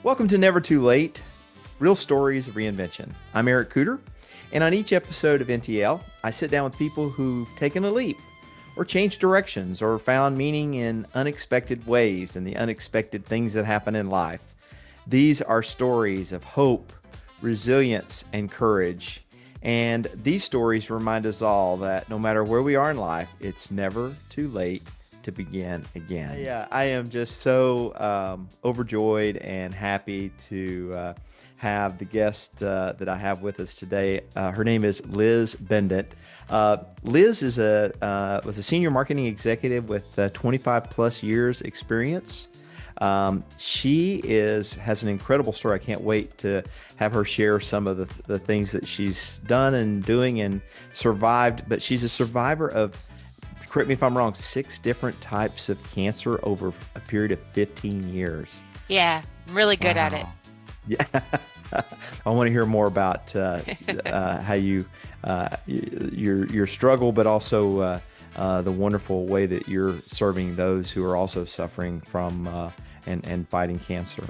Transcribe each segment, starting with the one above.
Welcome to Never Too Late, Real Stories of Reinvention. I'm Eric Cooter, and on each episode of NTL, I sit down with people who've taken a leap, or changed directions, or found meaning in unexpected ways and the unexpected things that happen in life. These are stories of hope, resilience, and courage. And these stories remind us all that no matter where we are in life, it's never too late to begin again. Yeah, I am just so overjoyed and happy to have the guest that I have with us today. Her name is Liz Benditt. Liz was a senior marketing executive with 25 plus years experience. She has an incredible story. I can't wait to have her share some of the things that she's done and doing and survived. But she's a survivor of, correct me if I'm wrong, 6 different types of cancer over a period of 15 years. Yeah, I'm really good at it. Yeah. I want to hear more about how your struggle, but also the wonderful way that you're serving those who are also suffering from and fighting cancer.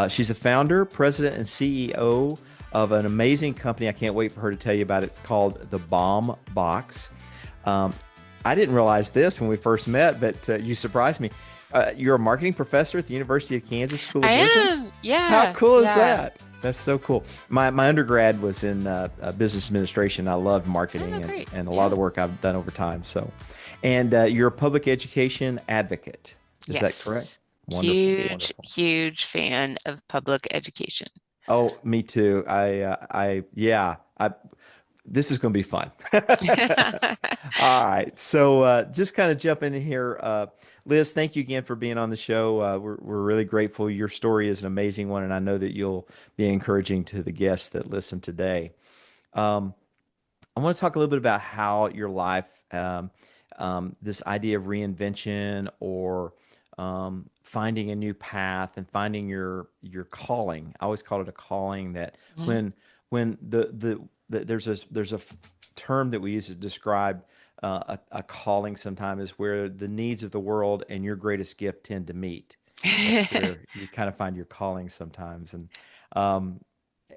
She's a founder, president, and CEO of an amazing company. I can't wait for her to tell you about it. It's called the Balm Box. I didn't realize this when we first met, but you surprised me. You're a marketing professor at the University of Kansas School of Business? Yeah. How cool is that? That's so cool. My undergrad was in business administration. I loved marketing and a lot of the work I've done over time. So, and you're a public education advocate. Is that correct? Wonderful. Huge fan of public education. Oh, me too. This is going to be fun. All right. So just kind of jump in here. Liz, thank you again for being on the show. We're really grateful. Your story is an amazing one, and I know that you'll be encouraging to the guests that listen today. I want to talk a little bit about how your life, this idea of reinvention or finding a new path and finding your calling. I always call it a calling that when there's a term that we use to describe a calling sometimes is where the needs of the world and your greatest gift tend to meet. That's where you kind of find your calling sometimes. And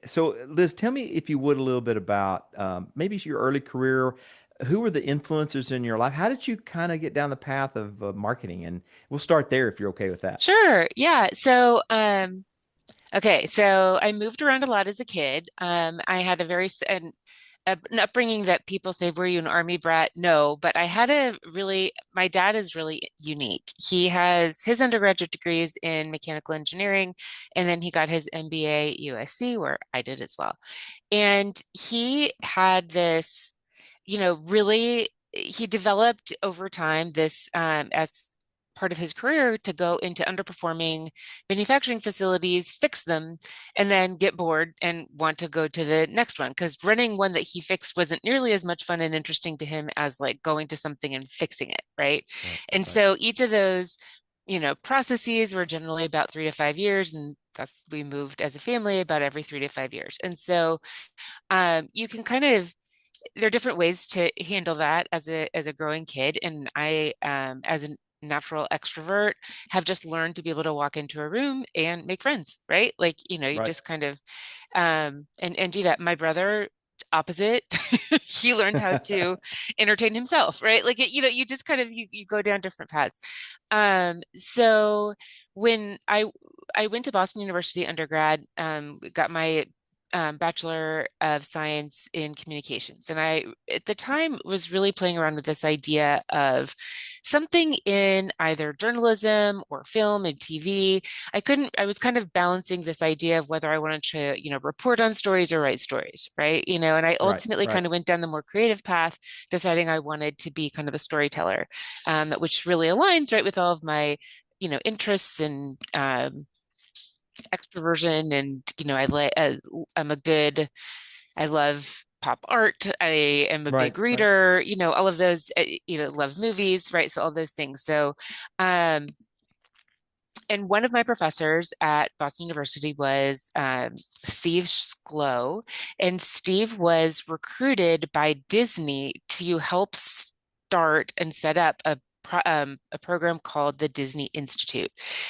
so, Liz, tell me, if you would, a little bit about maybe your early career. Who were the influencers in your life? How did you kind of get down the path of marketing? And we'll start there if you're okay with that. Sure. Yeah. So, okay. So I moved around a lot as a kid. I had an upbringing that people say, were you an army brat? No, but I had my dad is really unique. He has his undergraduate degrees in mechanical engineering, and then he got his MBA at USC, where I did as well. And he had this, he developed over time this as part of his career to go into underperforming manufacturing facilities, fix them, and then get bored and want to go to the next one. Because running one that he fixed wasn't nearly as much fun and interesting to him as like going to something and fixing it, right? And so each of those, processes were generally about 3 to 5 years, and we moved as a family about every 3 to 5 years. And so you can there are different ways to handle that as a growing kid. And I, as a natural extrovert, have just learned to be able to walk into a room and make friends, right? Like, you just kind of, and do that. My brother, opposite, he learned how to entertain himself, right? Like, you just kind of, you go down different paths. So when I went to Boston University undergrad, got my Bachelor of Science in Communications. And I, at the time, was really playing around with this idea of something in either journalism or film and TV. I was kind of balancing this idea of whether I wanted to, report on stories or write stories, right? And I ultimately kind of went down the more creative path, deciding I wanted to be kind of a storyteller, which really aligns, right, with all of my, interests and extroversion, and I love pop art. I am a big reader, all of those, love movies, right? So all those things. So, and one of my professors at Boston University was Steve Sklow, and Steve was recruited by Disney to help start and set up a program called the Disney Institute.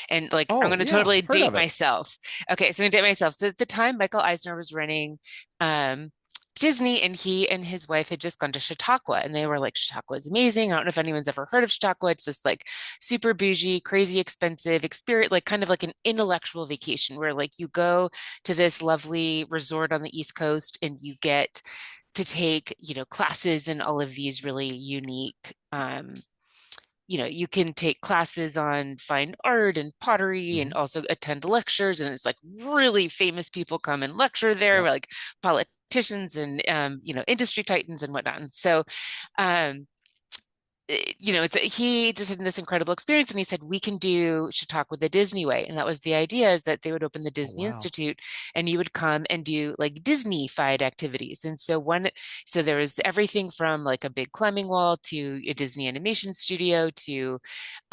And like, I'm Oh, going to yeah. totally Heard date of it. myself. Okay, so I'm going to date myself. So at the time, Michael Eisner was running um, Disney, and he and his wife had just gone to Chautauqua, and they were like, Chautauqua is amazing. I don't know if anyone's ever heard of Chautauqua. It's just like super bougie, crazy expensive experience, like kind of like an intellectual vacation where like you go to this lovely resort on the East Coast and you get to take, classes in all of these really unique you can take classes on fine art and pottery and Hmm. also attend lectures. And it's like really famous people come and lecture there, Yep. like politicians and, industry titans and whatnot. And so, um, he just had this incredible experience, and he said we can do should talk with the Disney way, and that was the idea is that they would open the Oh, Disney wow. Institute, and you would come and do like Disney-fied activities. And so there was everything from like a big climbing wall to a Disney animation studio to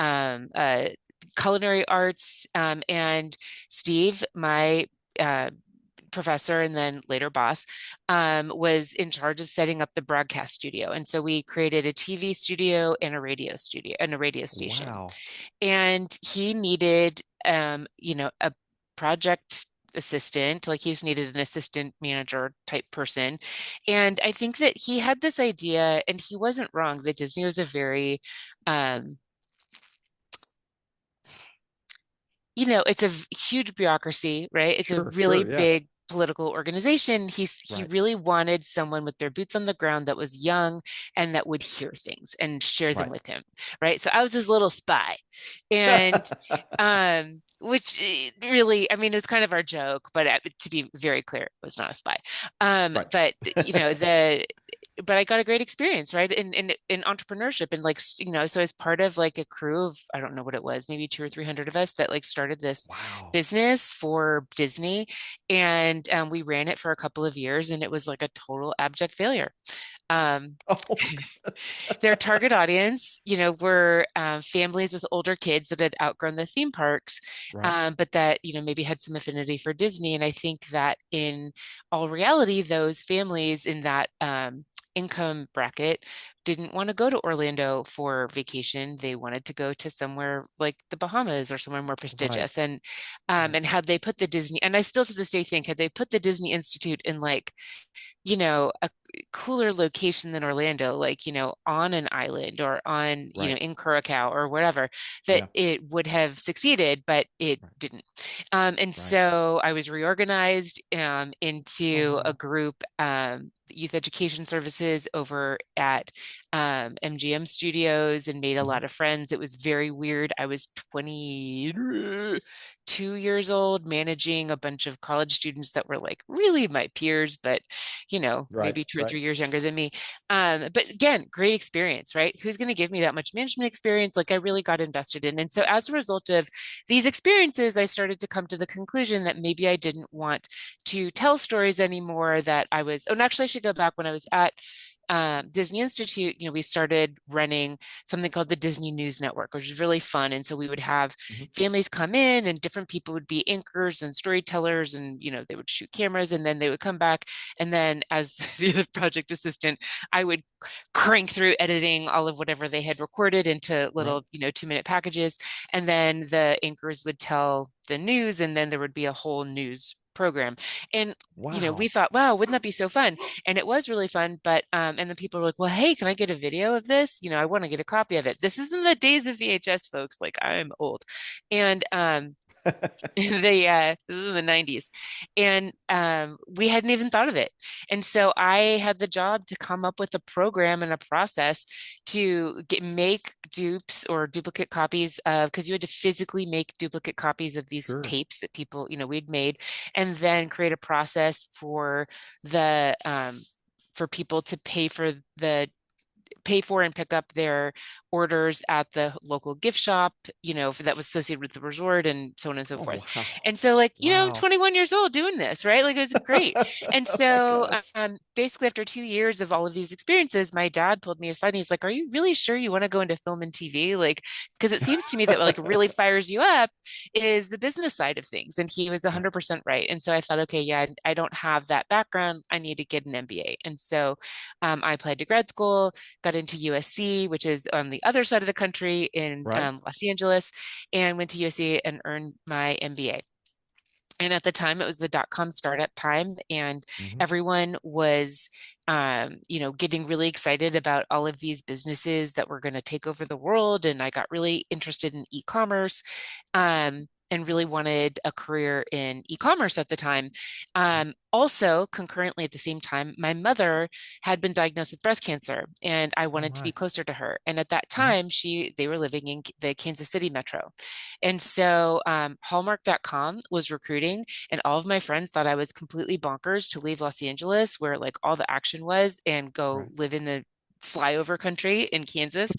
um, uh, culinary arts, and Steve, my uh, professor and then later boss, was in charge of setting up the broadcast studio. And so we created a TV studio and a radio studio and a radio station. Wow. And he needed, a project assistant, like he just needed an assistant manager type person. And I think that he had this idea, and he wasn't wrong, that Disney was a very, um, it's a huge bureaucracy, right? It's a Sure, really sure. Yeah. big political organization. He Right. really wanted someone with their boots on the ground that was young and that would hear things and share them Right. with him, right? So I was his little spy. And which really, I mean, it was kind of our joke, but to be very clear, it was not a spy. Right. But the but I got a great experience, right? In entrepreneurship and like, so as part of like a crew of, I don't know what it was, maybe 200 or 300 of us that like started this Wow. business for Disney. And we ran it for a couple of years, and it was like a total abject failure. Um, Oh, goodness. their target audience, were families with older kids that had outgrown the theme parks, Right. but that, maybe had some affinity for Disney. And I think that in all reality, those families in that income bracket didn't want to go to Orlando for vacation. They wanted to go to somewhere like the Bahamas or somewhere more Right. prestigious. And Right. had they put the Disney, and I still to this day think, had they put the Disney Institute in like, a cooler location than Orlando, like, on an island or on, Right. in Curacao or whatever, that Yeah. it would have succeeded, but it Right. didn't. And Right. so I was reorganized Oh, into a wow. group, youth education services over at MGM Studios, and made a Hmm. lot of friends. It was very weird. I was 22 years old, managing a bunch of college students that were like really my peers, but Right. maybe 2 or 3 years Right. younger than me. But again, great experience, right? Who's going to give me that much management experience? Like I really got invested in. And so as a result of these experiences, I started to come to the conclusion that maybe I didn't want to tell stories anymore, that I was, oh, and actually I should go back when I was at Disney Institute, we started running something called the Disney News Network, which was really fun. And so we would have Hmm. families come in, and different people would be anchors and storytellers, and they would shoot cameras, and then they would come back. And then as the project assistant, I would crank through editing all of whatever they had recorded into Right. little, 2-minute packages. And then the anchors would tell the news, and then there would be a whole news program. And we Wow. thought, wow, wouldn't that be so fun? And it was really fun. But and then people were like, well, hey, can I get a video of this? I want to get a copy of it. This is in the days of VHS, folks. Like, I'm old. And this is in the 90s, and we hadn't even thought of it. And so I had the job to come up with a program and a process to make dupes or duplicate copies of, because you had to physically make duplicate copies of these Sure. tapes that people, we'd made, and then create a process the for people to pay for and pick up their orders at the local gift shop, that was associated with the resort, and so on and so Oh, forth. wow. And so, like, Wow. 21 years old doing this, right? Like, it was great. And Oh my so, gosh. basically, after 2 years of all of these experiences, my dad pulled me aside, and he's like, "Are you really sure you want to go into film and TV? Like, because it seems to me that like really fires you up is the business side of things." And he was Yeah. 100% right. And so I thought, okay, yeah, I don't have that background. I need to get an MBA. And so I applied to grad school, got got into USC, which is on the other side of the country in Right. Los Angeles, and went to USC and earned my MBA. And at the time, it was the dot-com startup time, and Hmm. everyone was, getting really excited about all of these businesses that were going to take over the world. And I got really interested in e-commerce, and really wanted a career in e-commerce at the time. Also, concurrently at the same time, my mother had been diagnosed with breast cancer, and I Oh wanted to be my. closer to her. And at that Hmm. time, they were living in the Kansas City metro. And so Hallmark.com was recruiting, and all of my friends thought I was completely bonkers to leave Los Angeles, where like all the action was, and go Right. live in the flyover country in Kansas.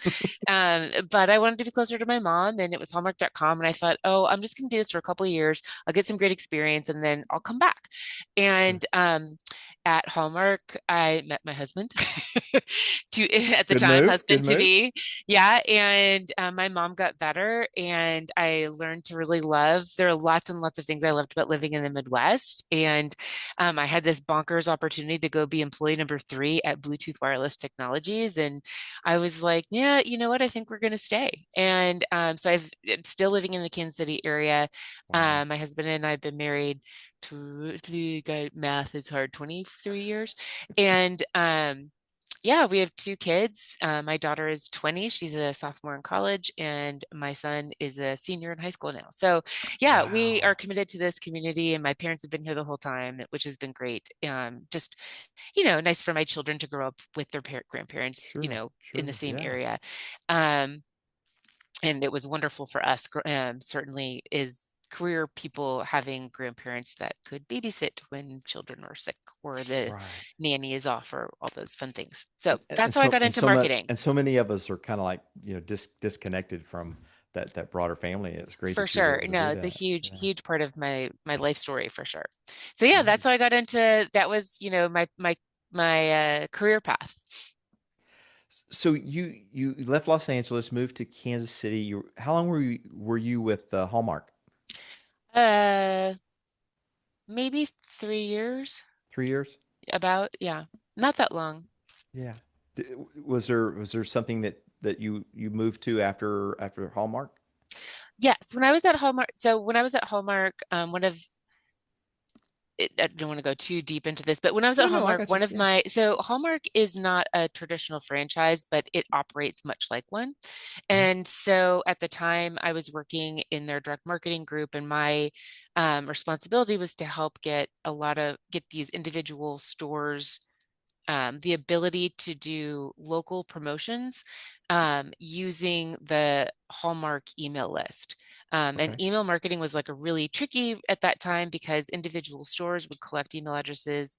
But I wanted to be closer to my mom, and it was Hallmark.com. And I thought, oh, I'm just going to do this for a couple of years. I'll get some great experience, and then I'll come back. Sure. And at Hallmark, I met my husband, at the Good time, move. Good husband to move. be. Yeah. And my mom got better, and I learned to really love. There are lots and lots of things I loved about living in the Midwest. And I had this bonkers opportunity to go be employee number 3 at Bluetooth Wireless Technologies. And I was like, yeah, you know what? I think we're going to stay. And I'm still living in the Kansas City area. Wow. My husband and I have been married math is hard, 23 years. And yeah, we have 2 kids. My daughter is 20. She's a sophomore in college, and my son is a senior in high school now. So, yeah, we are Wow. committed to this community, and my parents have been here the whole time, which has been great. Just, nice for my children to grow up with their grandparents, Sure. in the Sure. same Yeah. area. Um, and it was wonderful for us. Certainly is career people having grandparents that could babysit when children are sick, or the Right. nanny is off, or all those fun things. So And that's how I so got into marketing. and so many of us are kind of like, disconnected from that broader family. It's great For that you were sure. able to No, do it's a that. huge, Yeah. huge part of my life story for sure. So yeah, that's how Nice. I got into that. Was, my career path. So you left Los Angeles, moved to Kansas City. How long were you with Hallmark? Uh, Maybe 3 years, 3 years? about, yeah, not that long. Yeah. Was there something that you moved to after Hallmark? Yes, when I was at Hallmark, one of I don't want to go too deep into this, but when I was No, at no, I Hallmark, got you. Yeah. so Hallmark is not a traditional franchise, but it operates much like one. Hmm. And so at the time, I was working in their direct marketing group, and my responsibility was to help get these individual stores the ability to do local promotions using the Hallmark email list. And Okay. email marketing was like a really tricky at that time, because individual stores would collect email addresses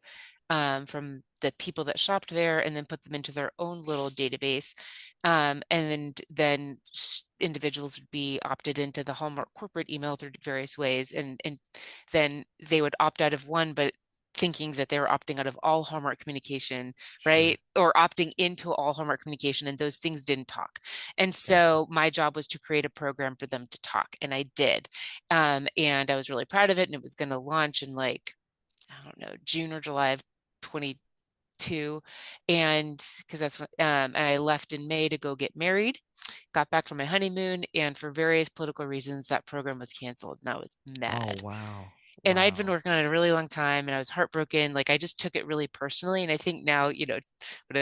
from the people that shopped there, and then put them into their own little database. And then individuals would be opted into the Hallmark corporate email through various ways. And then they would opt out of one, but thinking that they were opting out of all Hallmark communication, Sure. right? Or opting into all Hallmark communication, and those things didn't talk. And Gotcha. so my job was to create a program for them to talk, and I did. And I was really proud of it, and it was going to launch in, like, I don't know, June or July of 22. And because that's when, and I left in May to go get married, got back from my honeymoon, and for various political reasons, that program was canceled, and I was Oh, mad. wow. And I'd been Wow. working on it a really long time, and I was heartbroken. Like, I just took it really personally. And I think now,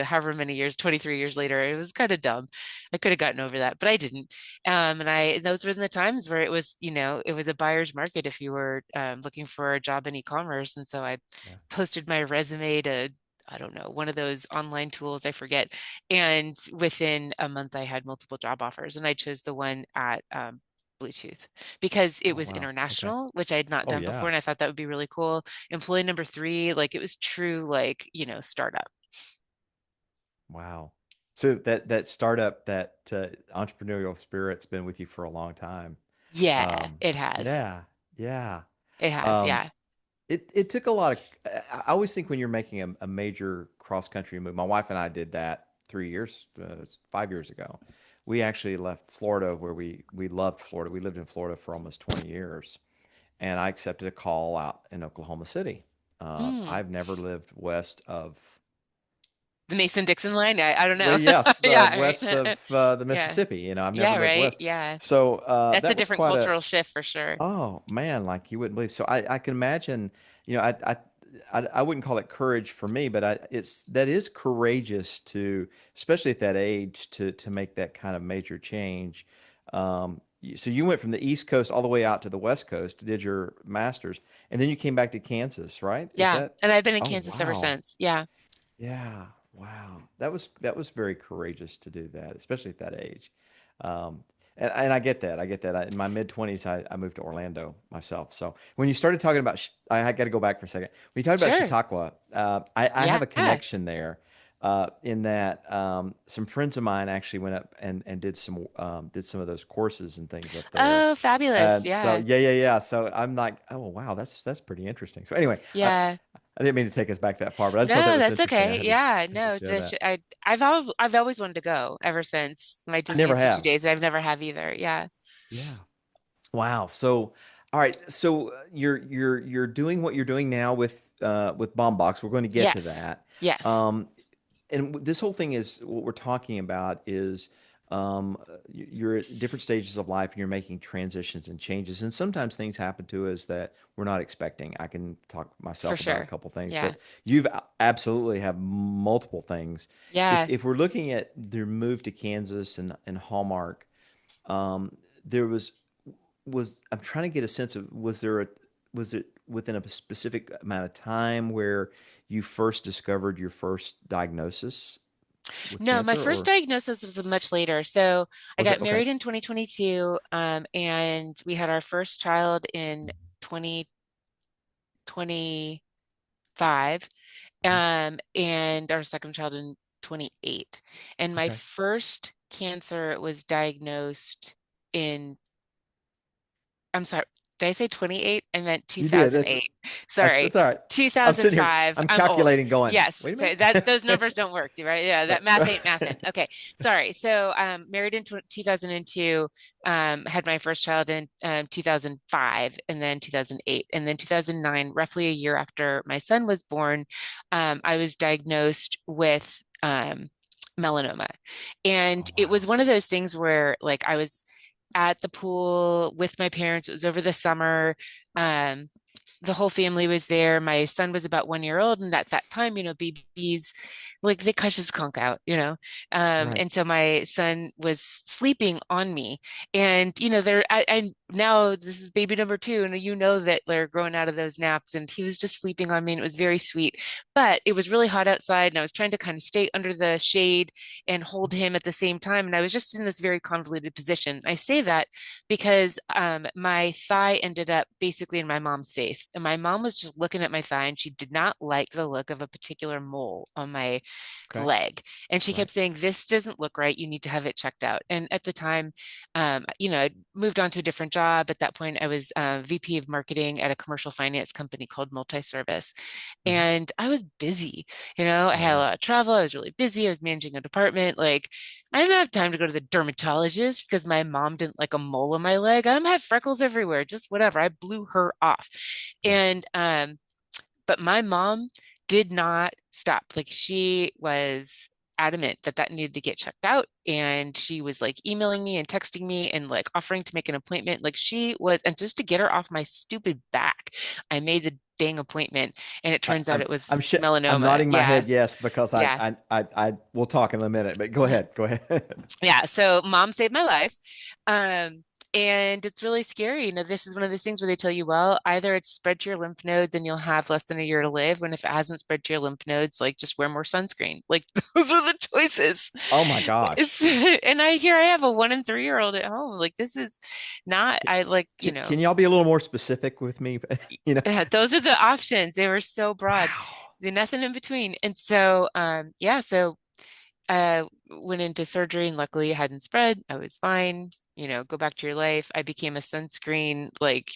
however many years, 23 years later, it was kind of dumb. I could have gotten over that, but I didn't. Those were the times where it was a buyer's market if you were looking for a job in e-commerce. And so I Yeah. posted my resume to, I don't know, one of those online tools, I forget. And within a month, I had multiple job offers, and I chose the one at Bluetooth, because it Oh, was wow. Okay. international, which I had not Oh, done before. yeah. And I thought that would be really cool. Employee number 3, like, it was true, like, startup. Wow. So that startup, that entrepreneurial spirit's been with you for a long time. Yeah, Um, it has. yeah. Yeah. It has. Um, Yeah. it took a lot of. I always think when you're making a major cross country move, my wife and I did that 3 years, 5 years ago. We actually left Florida, where we loved Florida. We lived in Florida for almost 20 years, and I accepted a call out in Oklahoma City. Mm. I've never lived west of The Mason-Dixon line? I don't Well, know. yes, Yeah, west right. of the Yeah. Mississippi. I've never Yeah, lived right. west, Yeah. so That's a that was different quite a. cultural shift for sure. Oh man, like you wouldn't believe. So I can imagine, I wouldn't call it courage for me, but that is courageous to, especially at that age, to make that kind of major change. So you went from the East Coast all the way out to the West Coast, did your master's, and then you came back to Kansas, right? Is Yeah. that? And I've been in Oh Kansas ever wow. since. Yeah. Yeah, wow. That was very courageous to do that, especially at that age. Um, and I get that. I get that. In my mid 20s, I moved to Orlando myself. So when you started talking about, I got to go back for a second. When you talked about Sure. Chautauqua, I have Yeah. a connection there. In that some friends of mine actually went up and did some of those courses and things up there. Oh, fabulous. And so Yeah. yeah. So I'm like, oh wow, that's pretty interesting. So anyway, Yeah. I didn't mean to take us back that far, but I just thought that No, was that's interesting. okay. Yeah, Had to no, share that. I've always wanted to go ever since my I Disney never Institute have. days. I've never have either. Yeah. Yeah. Wow. So, all right. So you're doing what you're doing now with Bomb Box. We're going to get to Yes. that. Yes, Um, and this whole thing is what we're talking about is you're at different stages of life and you're making transitions and changes. And sometimes things happen to us that we're not expecting. I can talk for myself about a sure. couple things, Yeah. but you've absolutely have multiple things. If Yeah. if we're looking at their move to Kansas and Hallmark, there was I'm trying to get a sense of was it within a specific amount of time where you first discovered your first diagnosis with No, my cancer, first or diagnosis was much later. So I was it got okay? married in 2022, and we had our first child in 2025, Mhm. and our second child in 28. And my Okay. first cancer was diagnosed in, I'm sorry, did I say 28? I meant You did. 2008. That's Sorry. that's all right. I'm sitting here. 2005. I'm I'm old. calculating, going. Yes. Wait a So that those minute. numbers don't work, right? Yeah, that Right. math ain't mathin'. Right. Okay. Sorry. So married in 2002, had my first child in 2005, and then 2008, and then 2009, roughly a year after my son was born, I was diagnosed with melanoma. Oh And it was wow. one of those things where, like, I was at the pool with my parents. It was over the summer. Um, the whole family was there. My son was about 1 year old, and at that time, babies, like, they cuss his conk out, Right. and so my son was sleeping on me, and I now this is baby number two, and that they're growing out of those naps, and he was just sleeping on me, and it was very sweet. But it was really hot outside, and I was trying to kind of stay under the shade and hold him at the same time, and I was just in this very convoluted position. I say that because my thigh ended up basically in my mom's face. And my mom was just looking at my thigh, and she did not like the look of a particular mole on my Okay. leg. And she Right. kept saying, "This doesn't look right. You need to have it checked out." And at the time, I moved on to a different job. At that point, I was VP of marketing at a commercial finance company called Multi-Service. Mhm. And I was busy. I Oh had a yeah. lot of travel. I was really busy. I was managing a department. Like, I didn't have time to go to the dermatologist because my mom didn't like a mole on my leg. I had freckles everywhere, just whatever. I blew her off. Yeah. And but my mom did not stop. Like, she was adamant that that needed to get checked out. And she was like emailing me and texting me and like offering to make an appointment. Like, she was, and just to get her off my stupid back, I made the dang appointment. And it I, turns out I'm it was I'm sh I'm melanoma. nodding my Yeah. head yes because Yeah. I will talk in a minute, but go Mhm. ahead. Go ahead. Yeah, so mom saved my life. And it's really scary. This is one of those things where they tell you, well, either it's spread to your lymph nodes and you'll have less than a year to live. When if it hasn't spread to your lymph nodes, like, just wear more sunscreen. Like, those are the choices. Oh my gosh. It's and I have a 1 and 3 year old at home. Like, this is not, I like, Can y'all be a little more specific with me? You know, yeah, those are the options. They were so broad. wow. There's nothing in between. And so yeah, so went into surgery, and luckily it hadn't spread. I was fine. Go back to your life. I became a sunscreen, like,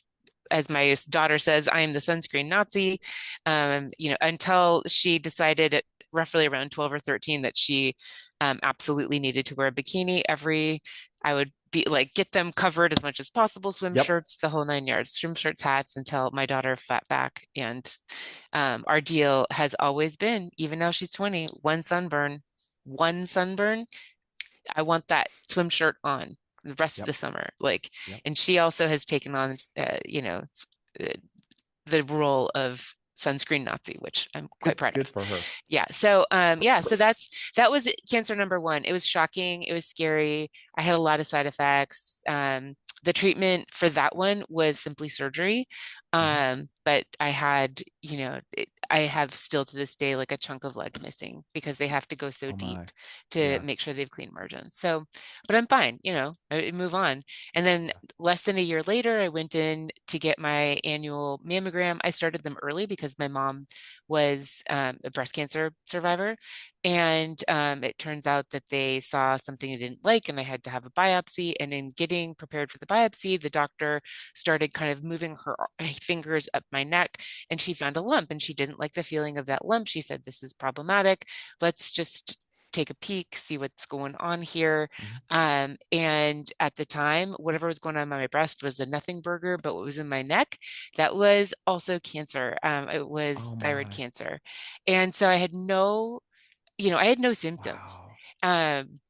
as my daughter says, I am the sunscreen Nazi. Until she decided at roughly around 12 or 13 that she absolutely needed to wear a bikini I would be like, get them covered as much as possible, swim Yep. shirts, the whole 9 yards, swim shirts, hats, until my daughter flat back. And our deal has always been, even now she's 20, one sunburn. I want that swim shirt on the rest of Yep. the summer. Like, Yep. and she also has taken on, uh, the role of sunscreen Nazi, which I'm quite Good. proud Good of. for her. Yeah. So that was cancer number one. It was shocking. It was scary. I had a lot of side effects. The treatment for that one was simply surgery. Hmm. But I have still to this day like a chunk of leg missing because they have to go so Oh deep my. to Yeah. make sure they've clean margins. So, but I'm fine, I move on. And then Yeah. less than a year later, I went in to get my annual mammogram. I started them early because my mom was a breast cancer survivor. And it turns out that they saw something they didn't like, and I had to have a biopsy. And in getting prepared for the biopsy, the doctor started kind of moving her fingers up my neck, and she found a lump, and she didn't like the feeling of that lump. She said, "This is problematic. Let's just take a peek, see what's going on here." Hmm. And at the time, whatever was going on my breast was a nothing burger, but what was in my neck, that was also cancer. It was Oh thyroid my. cancer. And so I had no symptoms. Wow. Um,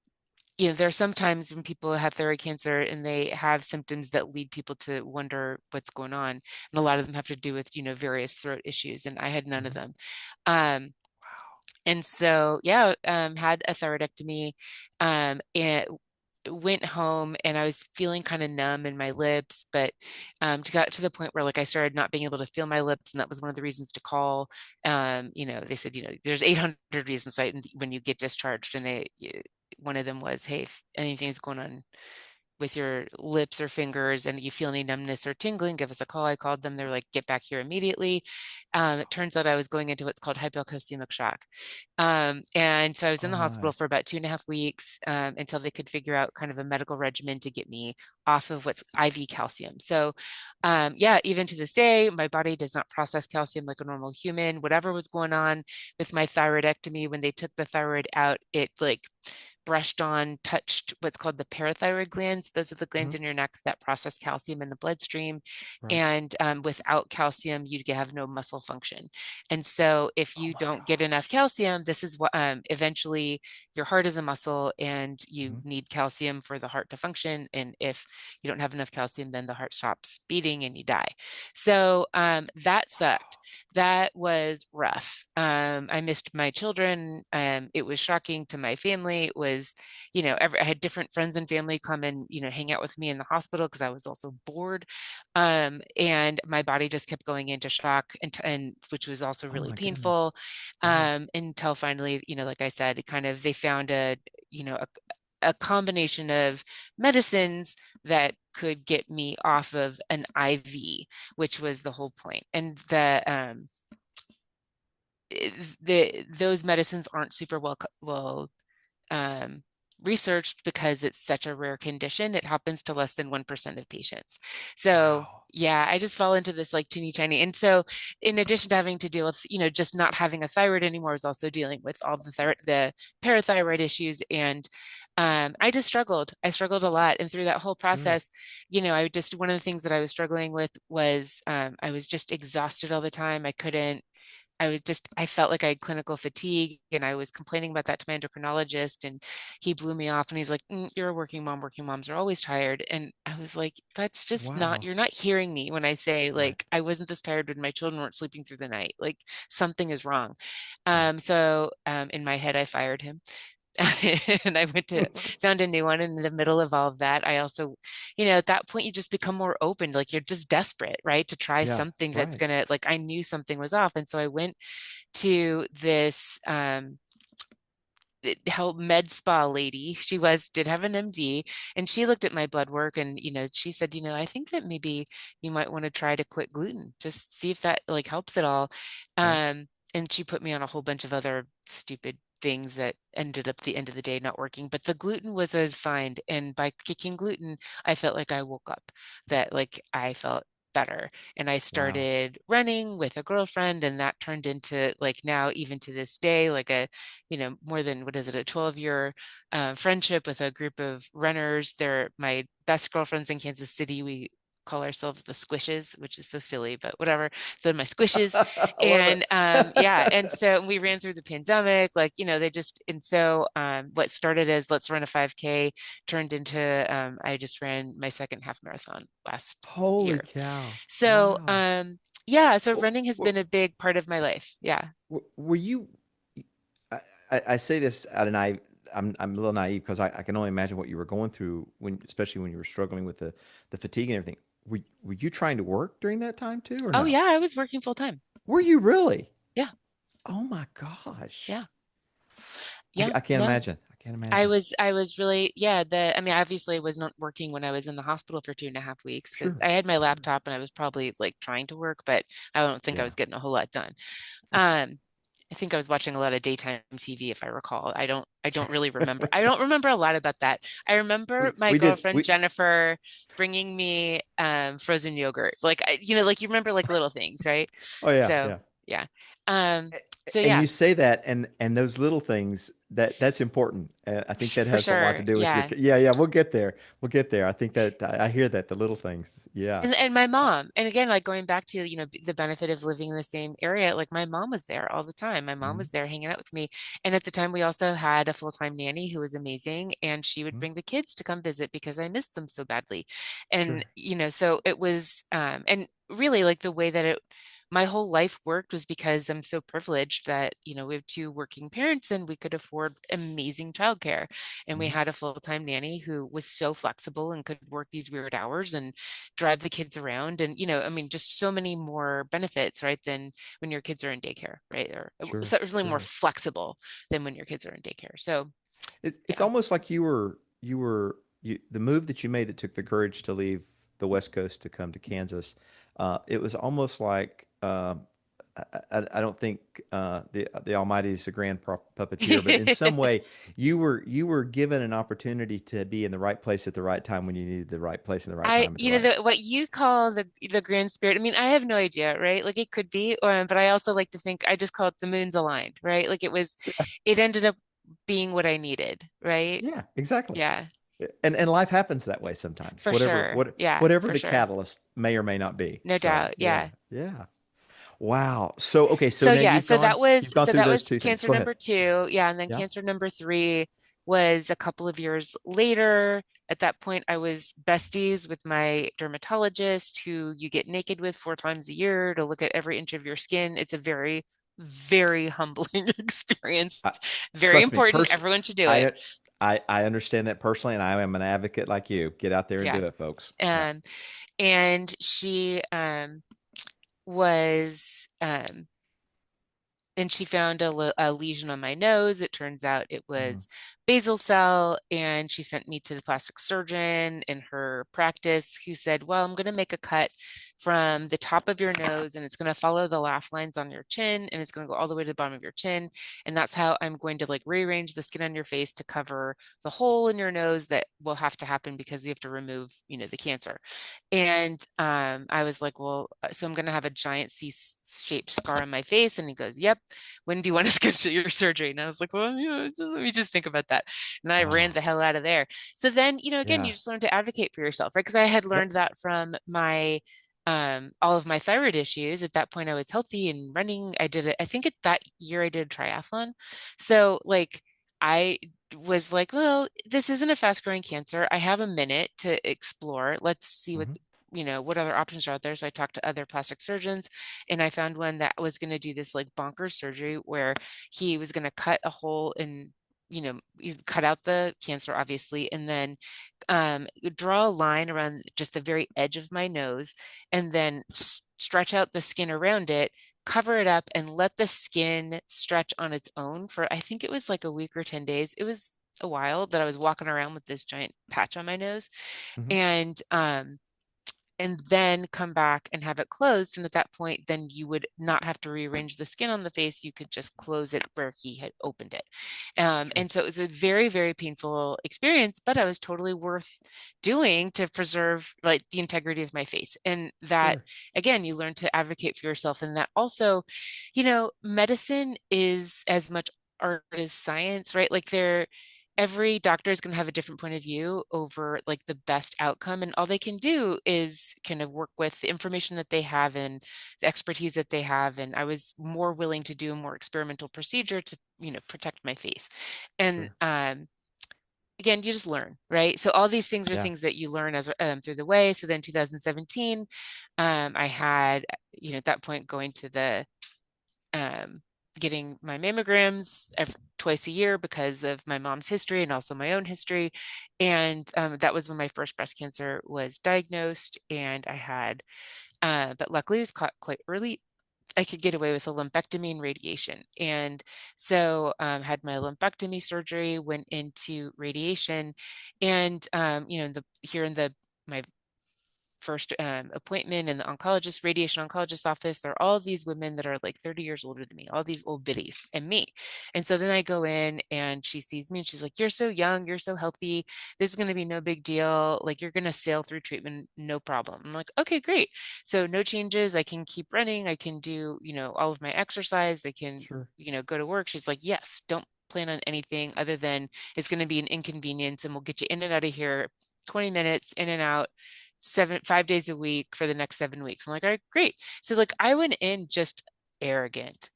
there are sometimes when people have thyroid cancer and they have symptoms that lead people to wonder what's going on. And a lot of them have to do with, various throat issues, and I had none of Hmm. them. Um, Wow. and so, yeah, had a thyroidectomy, and went home, and I was feeling kind of numb in my lips, but to got to the point where like I started not being able to feel my lips, and that was one of the reasons to call. They said, there's 800 reasons when you get discharged, and one of them was, hey, if anything's going on with your lips or fingers and you feel any numbness or tingling, give us a call. I called them. They're like, get back here immediately. It turns out I was going into what's called hypocalcemic shock. And so I was in Oh the hospital my. for about 2.5 weeks, until they could figure out kind of a medical regimen to get me off of what's IV calcium. So, yeah, even to this day, my body does not process calcium like a normal human. Whatever was going on with my thyroidectomy, when they took the thyroid out, it like touched what's called the parathyroid glands. Those are the Hmm. glands in your neck that process calcium in the bloodstream. Right. And without calcium, you have no muscle function. And so, if Oh you my don't get enough gosh. calcium, this is what eventually your heart is a muscle, and you Hmm. need calcium for the heart to function. And if you don't have enough calcium, then the heart stops beating and you die. So that sucked. Wow. That was rough. I missed my children. It was shocking to my family. It was, I had different friends and family come and, hang out with me in the hospital because I was also bored. And my body just kept going into shock, and which was also Oh really my goodness. painful, Yeah. until finally, like I said, kind of they found a combination of medicines that could get me off of an IV, which was the whole point. And those medicines aren't super well um, researched because it's such a rare condition. It happens to less than 1% of patients. So Wow. yeah, I just fall into this like teeny tiny. And so in addition to having to deal with, just not having a thyroid anymore, I was also dealing with all the parathyroid issues. And I just struggled. I struggled a lot. And through that whole Sure. process, one of the things that I was struggling with was I was just exhausted all the time. I felt like I had clinical fatigue, and I was complaining about that to my endocrinologist, and he blew me off, and he's like, "You're a working mom. Working moms are always tired." And I was like, "That's just not, Wow. you're not hearing me when I say Right. like I wasn't this tired when my children weren't sleeping through the night. Like something is wrong." Yeah. So in my head, I fired him. And I found a new one. And in the middle of all of that, I also, at that point, you just become more open. Like you're just desperate, right? To try Yeah. something that's Right. gonna, like, I knew something was off. And so I went to this help med spa lady. Did have an MD, and she looked at my blood work, and she said, I think that maybe you might want to try to quit gluten, just see if that like helps at all. Right. And she put me on a whole bunch of other stupid things that ended up the end of the day not working. But the gluten was a find, and by kicking gluten, I felt like I woke up. That like I felt better. And I Wow. started running with a girlfriend, and that turned into like now, even to this day, like a, more than, what is it, a 12-year friendship with a group of runners. They're my best girlfriends in Kansas City. We call ourselves the squishes, which is so silly, but whatever. They're my squishes. I love And it. yeah, and so we ran through the pandemic, like, they just, and so what started as let's run a 5K turned into I just ran my second half marathon last Holy year. cow. So Wow. yeah, so W- running has w- been a big part of my life. Yeah. Were you, I, I say this out of naive, I'm a little naive because I can only imagine what you were going through when, especially when you were struggling with the fatigue and everything. Were you trying to work during that time too, or Oh no? yeah, I was working full time. Were you really? Yeah. Oh my gosh. Yeah. Yeah. I can't No. imagine. I can't I imagine. was I was really, yeah, I mean, obviously I was not working when I was in the hospital for 2.5 weeks because Sure. I had my Sure. laptop and I was probably like trying to work, but I don't think I Yeah. was getting a whole lot done. Um, I think I was watching a lot of daytime TV, if I recall. I don't really remember. I don't remember a lot about that. I remember my We did girlfriend we Jennifer bringing me frozen yogurt. Like like you remember like little things, right? Oh yeah, So yeah. yeah. Um, so And yeah, you say that, and those little things that's important. I think that for has a lot to sure. do with your. Yeah. Yeah, yeah. We'll get there. We'll get there. I think that I hear that the little things. Yeah. And my Uh, mom, and again, like going back to, the benefit of living in the same area, like my mom was there all the time. My mom mhm, was there hanging out with me. And at the time, we also had a full-time nanny who was amazing, and she would mhm. bring the kids to come visit because I missed them so badly. And, Sure. so it was, and really like the way that my whole life worked was because I'm so privileged that, we have two working parents and we could afford amazing childcare. And we Mhm. had a full-time nanny who was so flexible and could work these weird hours and drive the kids around. And, I mean, just so many more benefits, right, than when your kids are in daycare, right? Or Sure. certainly more Sure. flexible than when your kids are in daycare. So, It's yeah. almost like the move that you made that took the courage to leave the West Coast to come to Kansas. It was almost like I don't think the Almighty is a grand puppeteer, but in some way you were given an opportunity to be in the right place at the right time when you needed the right place in the right time at the right. What you call the grand spirit. I mean, I have no idea, right? Like it could be, but I also like to think I just call it the moons aligned, right? Like it ended up being what I needed, right? Yeah, exactly. Yeah, And life happens that way sometimes. for sure. Yeah, Whatever for the sure. catalyst may or may not be. No So doubt. yeah, Yeah. yeah. Wow. So okay, so So now yeah, you've gone so through that those was two things. cancer Go ahead. number two. Yeah, and then Yeah. cancer number three was a couple of years later. At that point, I was besties with my dermatologist, who you get naked with 4 times a year to look at every inch of your skin. It's a very, very humbling experience. I, Very trust me, important. Everyone should do it. I I understand that personally, and I am an advocate like you. Get out there and Yeah. do it, folks. Yeah. Um, and she was and she found a lesion on my nose. It turns out it Mhm. was basal cell, and she sent me to the plastic surgeon in her practice, who said, "Well, I'm going to make a cut from the top of your nose, and it's going to follow the laugh lines on your chin, and it's going to go all the way to the bottom of your chin, and that's how I'm going to like rearrange the skin on your face to cover the hole in your nose that will have to happen because we have to remove, the cancer." And I was like, well, so I'm going to have a giant C-shaped scar on my face. And he goes, yep. When do you want to schedule your surgery? And I was like, well, let me just think about that. And I ran Wow. the hell out of there. So then, again, you Yeah. just learn to advocate for yourself, right? Because I had learned Yep. that from my all of my thyroid issues. At that point, I was healthy and running. I did it. I think that year I did a triathlon. So like I was like, well, this isn't a fast growing cancer. I have a minute to explore. Let's see Hmm. what other options are out there. So I talked to other plastic surgeons, and I found one that was going to do this like bonkers surgery where he was going to cut a hole and, cut out the cancer, obviously, and then draw a line around just the very edge of my nose, and then stretch out the skin around it, cover it up, and let the skin stretch on its own for, I think it was like a week or 10 days. It was a while that I was walking around with this giant patch on my nose. Hmm. And and then come back and have it closed. And at that point, then you would not have to rearrange the skin on the face. You could just close it where he had opened it. Sure. And so it was a very, very painful experience, but I was totally worth doing to preserve like the integrity of my face. And that, Sure. again, you learn to advocate for yourself. And that also, medicine is as much art as science, right? Like every doctor is going to have a different point of view over like the best outcome, and all they can do is kind of work with the information that they have and the expertise that they have. And I was more willing to do a more experimental procedure to protect my face. And Sure. again, you just learn, right? So all these things are Yeah. things that you learn as through the way. So then 2017, I had, at that point, going to the um, getting my mammograms twice a year because of my mom's history and also my own history. And that was when my first breast cancer was diagnosed. And I had, but luckily it was caught quite early. I could get away with a lumpectomy and radiation. And so had my lumpectomy surgery, went into radiation. And, here in my first appointment in the radiation oncologist office, there are all these women that are like 30 years older than me, all these old biddies and me. And so then I go in and she sees me and she's like, "You're so young, you're so healthy. This is going to be no big deal. Like you're going to sail through treatment, no problem." I'm like, "Okay, great." So no changes. I can keep running. I can do, all of my exercise. I can, Sure. go to work. She's like, "Yes, don't plan on anything other than it's going to be an inconvenience and we'll get you in and out of here 20 minutes in and out 5 days a week for the next 7 weeks." I'm like, "All right, great." So like I went in just arrogant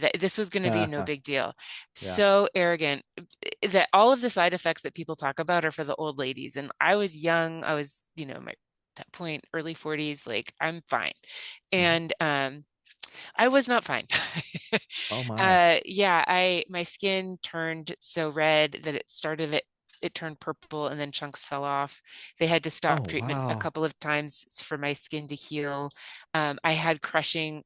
that this was going to be no big deal. Yeah. So arrogant that all of the side effects that people talk about are for the old ladies. And I was young. I was, my that point, early 40s, like I'm fine. Mhm. And I was not fine. Oh my. Yeah, my skin turned so red that it turned purple and then chunks fell off. They had to stop Oh treatment a wow. couple of times for my skin to heal. I had crushing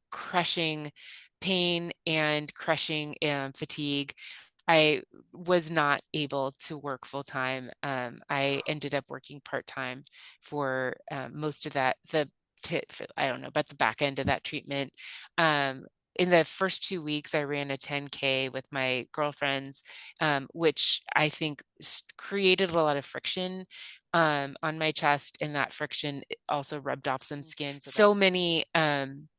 pain and crushing fatigue. I was not able to work full time. I ended up working part time for most of that. I don't know about the back end of that treatment. Um, in the first 2 weeks, I ran a 10K with my girlfriends, which I think created a lot of friction on my chest, and that friction also rubbed off some skin. So many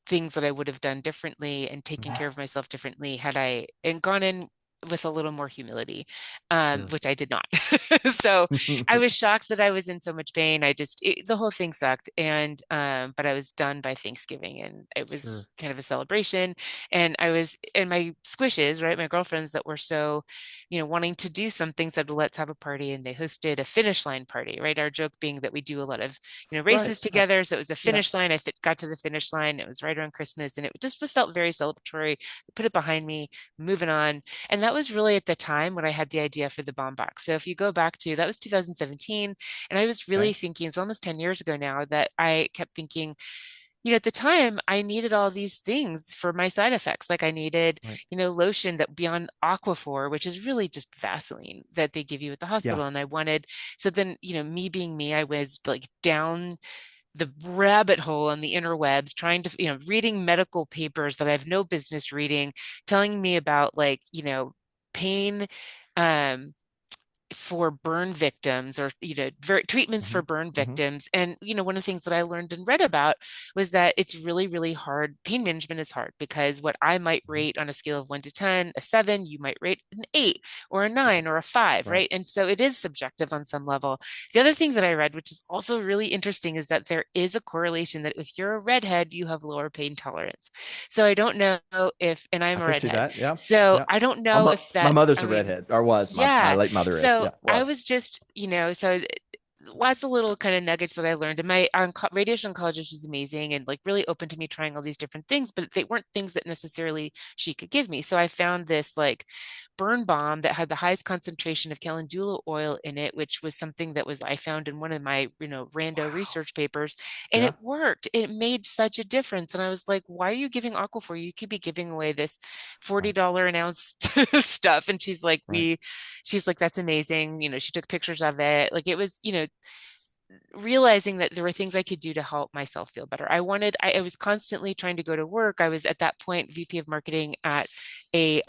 things that I would have done differently and taken Mhm. care of myself differently had I and gone in with a little more humility, Sure. which I did not. So I was shocked that I was in so much pain. The whole thing sucked. And, but I was done by Thanksgiving and it was Sure. kind of a celebration. And and my squishes, right? My girlfriends that were so, wanting to do something said, "Let's have a party." And they hosted a finish line party, right? Our joke being that we do a lot of, Right. races Right. together. So it was a Yeah. finish line. Got to the finish line. It was right around Christmas and it just felt very celebratory. Put it behind me, moving on. And that was really at the time when I had the idea for the Balm Box. So if you go back to that was 2017, and I was really Okay. thinking, it's almost 10 years ago now, that I kept thinking, at the time I needed all these things for my side effects. Like I needed, Right. lotion that beyond Aquaphor, which is really just Vaseline that they give you at the Yeah. hospital. And I wanted, so then, me being me, I was like down the rabbit hole on the interwebs trying to reading medical papers that I have no business reading, telling me about like pain um for burn victims, or treatments Hmm. for burn Hmm. victims. And one of the things that I learned and read about was that it's really, really hard. Pain management is hard because what I might Hmm. rate on a scale of 1 to 10 a 7, you might rate an 8 or a Right. 9 or a 5, Right. right? And so it is subjective on some level. The other thing that I read, which is also really interesting, is that there is a correlation that if you're a redhead, you have lower pain tolerance. So I don't know if, and I'm I a can see redhead, that. Yeah. so Yeah. I don't know if My that, mother's I a mean, redhead, or was. My yeah. late mother is. So Yeah. I Was. was just, so lots of little kind of nuggets that I learned. And my radiation oncologist is amazing and like really open to me trying all these different things, but they weren't things that necessarily she could give me. So I found this like burn balm that had the highest concentration of calendula oil in it, which was something that was I found in one of my, rando Wow. research papers, and Yeah. it worked. It made such a difference. And I was like, "Why are you giving Aquaphor? You could be giving away this Right. $40 an ounce stuff." And Right. she's like, "That's amazing." She took pictures of it. Like it was, realizing that there were things I could do to help myself feel better. I was constantly trying to go to work. I was at that point VP of marketing at a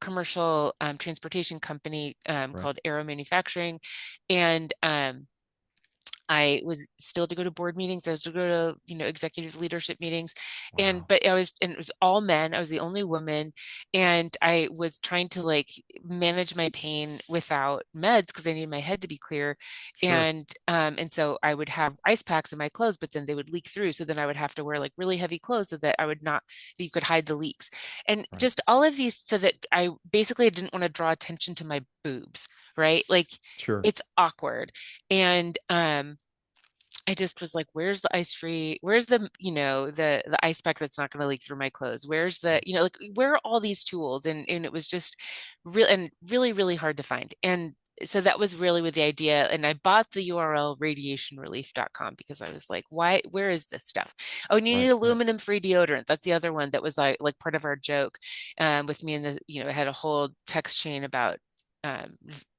commercial transportation company Right. called Aero Manufacturing. And I was still to go to board meetings. I was to go to, executive leadership meetings. Wow. And it was all men. I was the only woman. And I was trying to like manage my pain without meds because I needed my head to be clear. Sure. And so I would have ice packs in my clothes, but then they would leak through. So then I would have to wear like really heavy clothes so that that you could hide the leaks. And Right. just all of these so that I basically didn't want to draw attention to my boobs, right? Like Sure. it's awkward. And I just was like, where's the ice pack that's not going to leak through my clothes? Where's the, like where are all these tools? And it was just really, really hard to find. And so that was really with the idea. And I bought the URL radiationrelief.com because I was like, where is this stuff? Oh, and you need Right. Right. aluminum free deodorant. That's the other one that was like part of our joke with me and I had a whole text chain about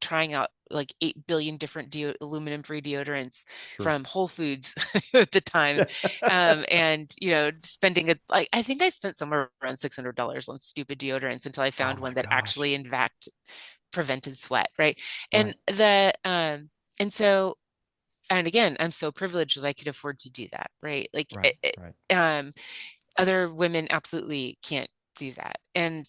trying out like 8 billion different aluminum free deodorants Sure. from Whole Foods at the time. And spending like I think I spent somewhere around $600 on stupid deodorants until I Oh found my one that actually gosh. in fact prevented sweat, right? Right. And and so and again, I'm so privileged that I could afford to do that, right? Like Right. Right. other women absolutely can't do that. And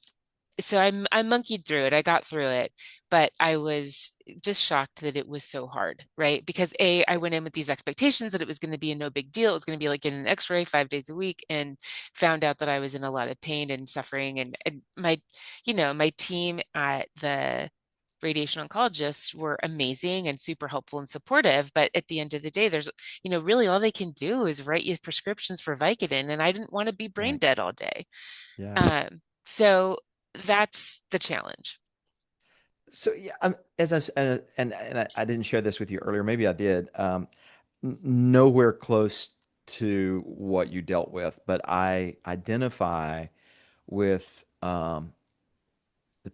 so I monkeyed through it. I got through it, but I was just shocked that it was so hard, right? Because I went in with these expectations that it was going to be a no big deal. It was going to be like getting an X-ray 5 days a week, and found out that I was in a lot of pain and suffering. And my team at the radiation oncologists were amazing and super helpful and supportive. But at the end of the day, there's, really all they can do is write you prescriptions for Vicodin, and I didn't want to be brain Right. dead all day. Yeah. So that's the challenge. So yeah, as I s- and I didn't share this with you earlier. Maybe I did. Nowhere close to what you dealt with, but I identify with the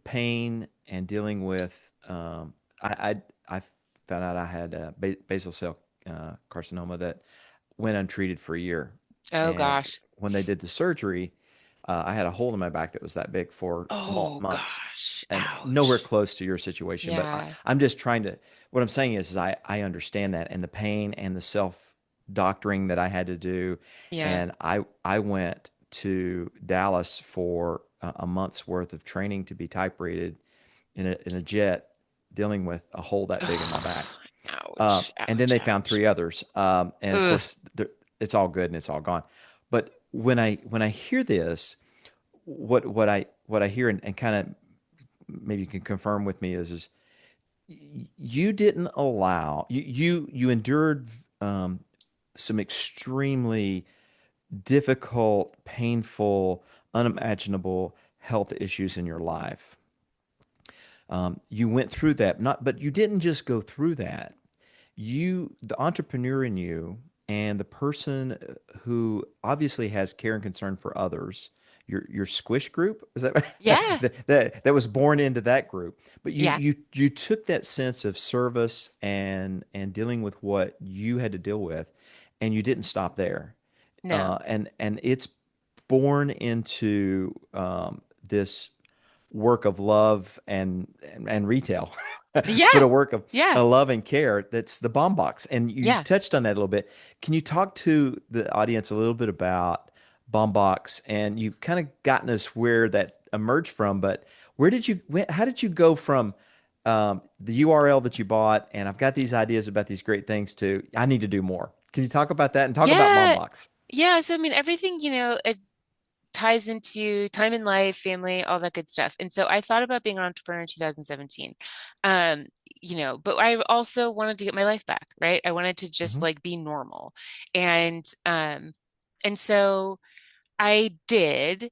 pain and dealing with. I found out I had basal cell carcinoma that went untreated for a year, Oh and gosh. when they did the surgery, I had a hole in my back that was that big for Oh months, gosh. and nowhere Ouch. close to your situation. But Yeah. I'm just trying to. What I'm saying is I understand that and the pain and the self doctoring that I had to do, Yeah. and I went to Dallas for a month's worth of training to be type rated in a jet, dealing with a hole that big in my back. Ouch. And then Ouch. they found Ouch. three others. And of Ugh. course, it's all good and it's all gone. But when I hear this, what I hear and kind of maybe you can confirm with me is you didn't allow you endured some extremely difficult, painful, unimaginable health issues in your life. You went through that, not, but you didn't just go through that. The entrepreneur in you, and the person who obviously has care and concern for others, your squish group, is that right? Yeah. That was born into that group. But you Yeah. you you took that sense of service and dealing with what you had to deal with, and you didn't stop there. No. And it's born into this work of love and retail, but Yeah. a work of Yeah. a love and care that's the Balm Box. And you Yeah. touched on that a little bit. Can you talk to the audience a little bit about Balm Box? And you've kind of gotten us where that emerged from, but how did you go from the URL that you bought, and I've got these ideas about these great things to I need to do more. Can you talk about that and talk about Balm Yeah. Box? Yeah. So I mean, everything, it ties into time in life, family, all that good stuff. And so I thought about being an entrepreneur in 2017. Um, but I also wanted to get my life back, right? I wanted to just Hmm. like be normal. And so I did.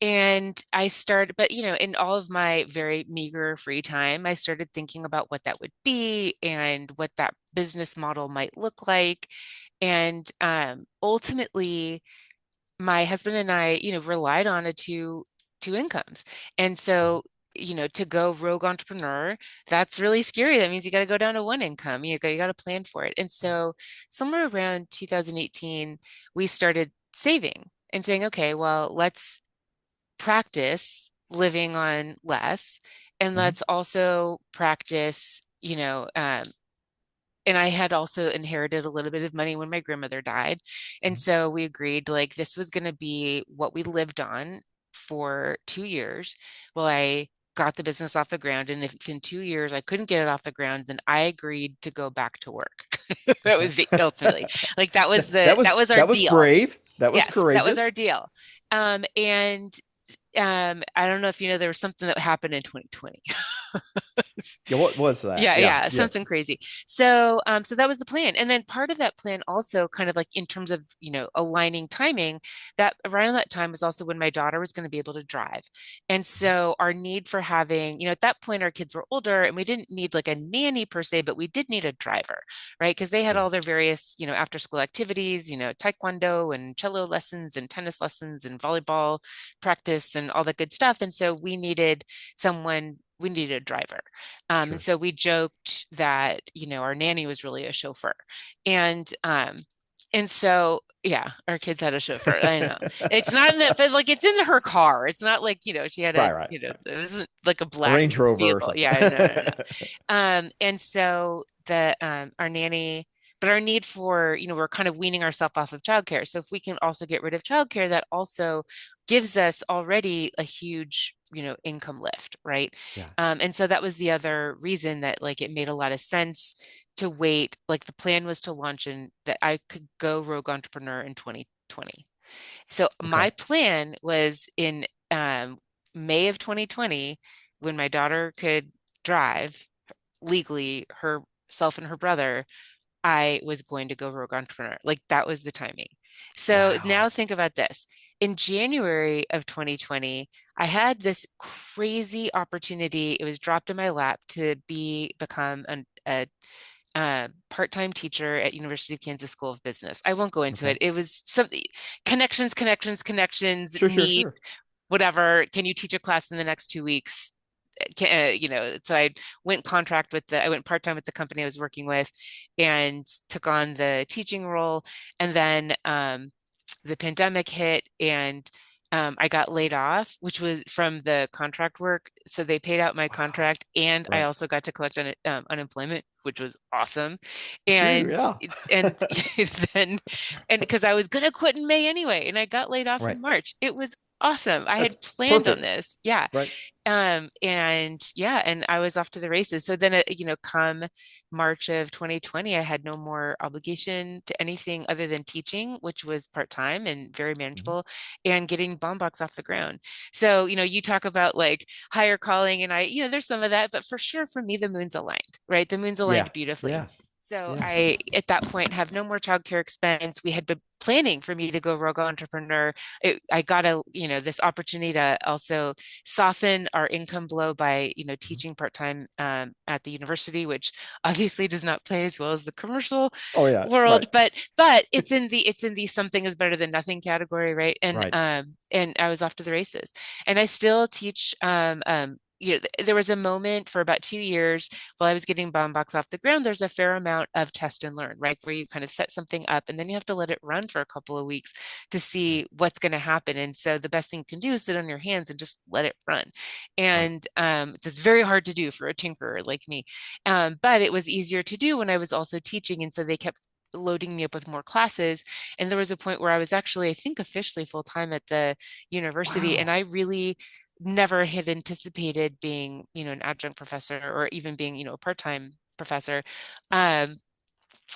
And I started, but in all of my very meager free time, I started thinking about what that would be and what that business model might look like. And ultimately, my husband and I, relied on two incomes. And so to go rogue entrepreneur, that's really scary. That means you got to go down to one income. You got to plan for it. And so somewhere around 2018, we started saving and saying, okay, well, let's practice living on less, and Mhm. let's also practice, and I had also inherited a little bit of money when my grandmother died. And Mhm. so we agreed like this was going to be what we lived on for 2 years while I got the business off the ground. And if in 2 years I couldn't get it off the ground, then I agreed to go back to work. That Okay. was ultimately like that was That that was was our that was deal. brave. That was Yes, that was our courageous. deal. And I don't know if you know, there was something that happened in 2020. Yeah, what was that? Yeah, Yeah, yeah, yes. something crazy. So that was the plan. And then part of that plan also kind of like in terms of, aligning timing, that around that time was also when my daughter was going to be able to drive. And so our need for having, at that point our kids were older and we didn't need like a nanny per se, but we did need a driver, right? Because they had Yeah, all their various, after school activities, taekwondo and cello lessons and tennis lessons and volleyball practice and all that good stuff. And so we needed a driver. And sure. so we joked that, our nanny was really a chauffeur. And so yeah, our kids had a chauffeur. I know. It's not in that, but like it's in her car. It's not like, she had Right, right. it wasn't like a A black Range Rover or vehicle. something. Yeah, no, no, no. And so the our nanny, but our need for, we're kind of weaning ourselves off of childcare. So if we can also get rid of childcare, that also gives us already a huge, income lift, right? Yeah. And so that was the other reason that like it made a lot of sense to wait. Like the plan was to launch in that I could go rogue entrepreneur in 2020. So Okay. my plan was in May of 2020, when my daughter could drive legally herself and her brother, I was going to go rogue entrepreneur. Like that was the timing. So now Wow. think about this. In January of 2020, I had this crazy opportunity. It was dropped in my lap to become a part-time teacher at University of Kansas School of Business. I won't go into Okay. it. It was something connections, Sure, sure, need, sure. whatever. Can you teach a class in the next 2 weeks? So I went part-time with the company I was working with and took on the teaching role. And then the pandemic hit and I got laid off, which was from the contract work. So they paid out my Wow. contract, and I Right. also got to collect unemployment, which was awesome. Sure, And yeah. and then and because I was gonna quit in May anyway, and I got laid off Right. in March. It was awesome. I That's had planned on perfect. this. Yeah. Right. And yeah, and I was off to the races. So then, come March of 2020, I had no more obligation to anything other than teaching, which was part-time and very Mhm. manageable, and getting Balm Box off the ground. So, you talk about like higher calling, and there's some of that, but for sure for me, the moon's aligned, right? The moon's Yeah. aligned beautifully. Yeah. So Yeah. I, at that point, have no more childcare expense. We had been planning for me to go rogue entrepreneur. I got this opportunity to also soften our income blow by, Mhm. teaching part-time at the university, which obviously does not pay as well as the commercial Oh yeah. world, Right. but it's in the something is better than nothing category, right? And Right. and I was off to the races. And I still teach there was a moment for about 2 years while I was getting Balm Box off the ground. There's a fair amount of test and learn, right? Where you kind of set something up and then you have to let it run for a couple of weeks to Right. see what's going to happen. And so the best thing you can do is sit on your hands and just let it run. Right. And it's very hard to do for a tinkerer like me. But it was easier to do when I was also teaching. And so they kept loading me up with more classes. And there was a point where I was actually, I think, officially full time at the university. And Wow. I really never had anticipated being, an adjunct professor or even being, a part-time professor. Um,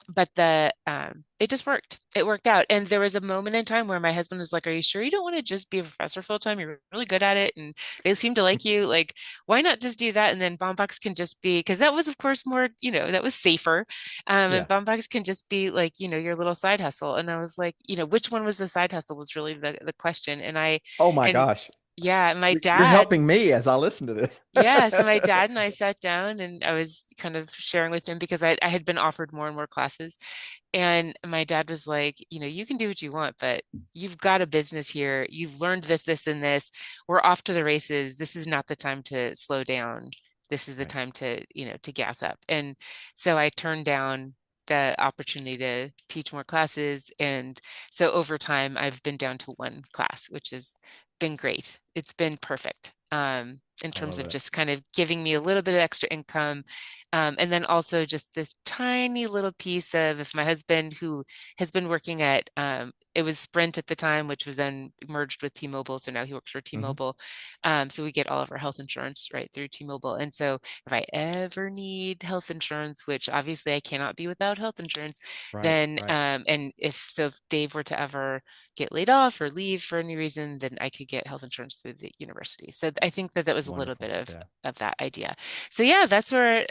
but it just worked. It worked out. And there was a moment in time where my husband was like, "Are you sure you don't want to just be a professor full time? You're really good at it, and they seem to like you. Like, why not just do that? And then Bombbox can just be, because that was, of course, more, that was safer. And Yeah. Bombbox can just be like, your little side hustle." And I was like, which one was the side hustle was really the question. Oh my And gosh. Yeah, my You're dad. helping me as I listen to this. Yeah, so my dad and I sat down and I was kind of sharing with him because I had been offered more and more classes. And my dad was like, you can do what you want, but you've got a business here. You've learned this, this, and this. We're off to the races. This is not the time to slow down. This is the Right. time to gas up. And so I turned down the opportunity to teach more classes. And so over time, I've been down to one class, which has been great. It's been perfect. In I terms love of it. just kind of giving me a little bit of extra income, and then also just this tiny little piece of if my husband, who has been working at, it was Sprint at the time, which was then merged with T-Mobile. So now he works for Hmm. T-Mobile. So we get all of our health insurance right through T-Mobile. And so if I ever need health insurance, which obviously I cannot be without health insurance, Right. then, Right. and if Dave were to ever get laid off or leave for any reason, then I could get health insurance through the university. So I think that was a little bit Wonderful. of Yeah. that idea. So yeah, that's where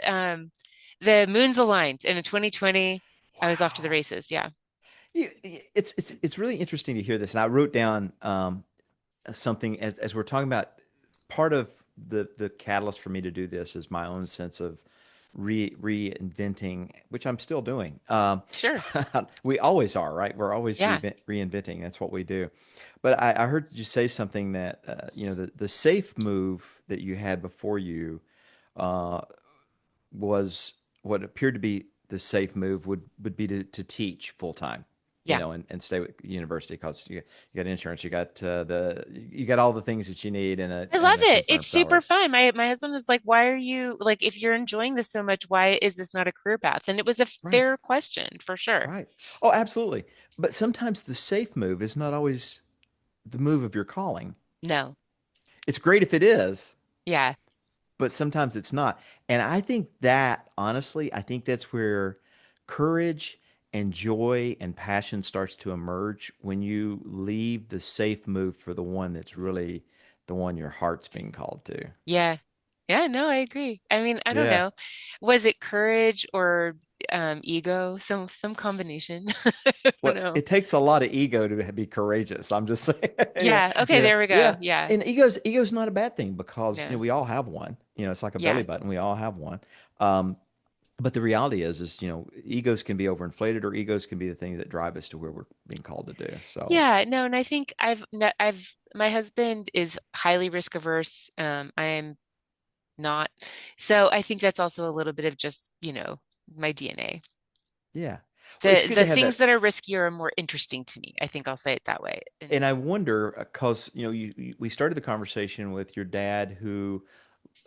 the moons aligned, and in 2020, I was off to the Wow. races. Yeah. It's really interesting to hear this. And I wrote down something as we're talking about. Part of the catalyst for me to do this is my own sense of reinventing, which I'm still doing. Sure. We always are, right? We're always Yeah. reinventing. That's what we do. But I heard you say something that the safe move that you had before you uh, was what appeared to be the safe move would be to teach full time, Yeah. and stay with university because you got insurance, you got all the things that you need I in love a it. It's confirmed super salary. fun. My husband was like, "Why are you like if you're enjoying this so much, why is this not a career path?" And it was a Right, fair question for sure. right. Oh, absolutely. But sometimes the safe move is not always the move of your calling. No. It's great if it is, Yeah. but sometimes it's not. And I think that, honestly, I think that's where courage and joy and passion starts to emerge when you leave the safe move for the one that's really the one your heart's being called to. Yeah. Yeah, no, I agree. I mean, I don't Yeah. know. Was it courage or ego? Some combination. I don't Well, know. it takes a lot of ego to be courageous. I'm just saying, Yeah. Okay, there we go. yeah. Yeah. And ego's not a bad thing because No. we all have one. It's like a belly Yeah. button. We all have one. Um, But the reality is, egos can be overinflated or egos can be the thing that drive us to where we're being called to do. So, Yeah, no, and I think my husband is highly risk averse. I am not. So I think that's also a little bit of just, my DNA. yeah. Well, it's The good the to have things that. that are riskier are more interesting to me. I think I'll say it that way. And And I wonder, because, we started the conversation with your dad who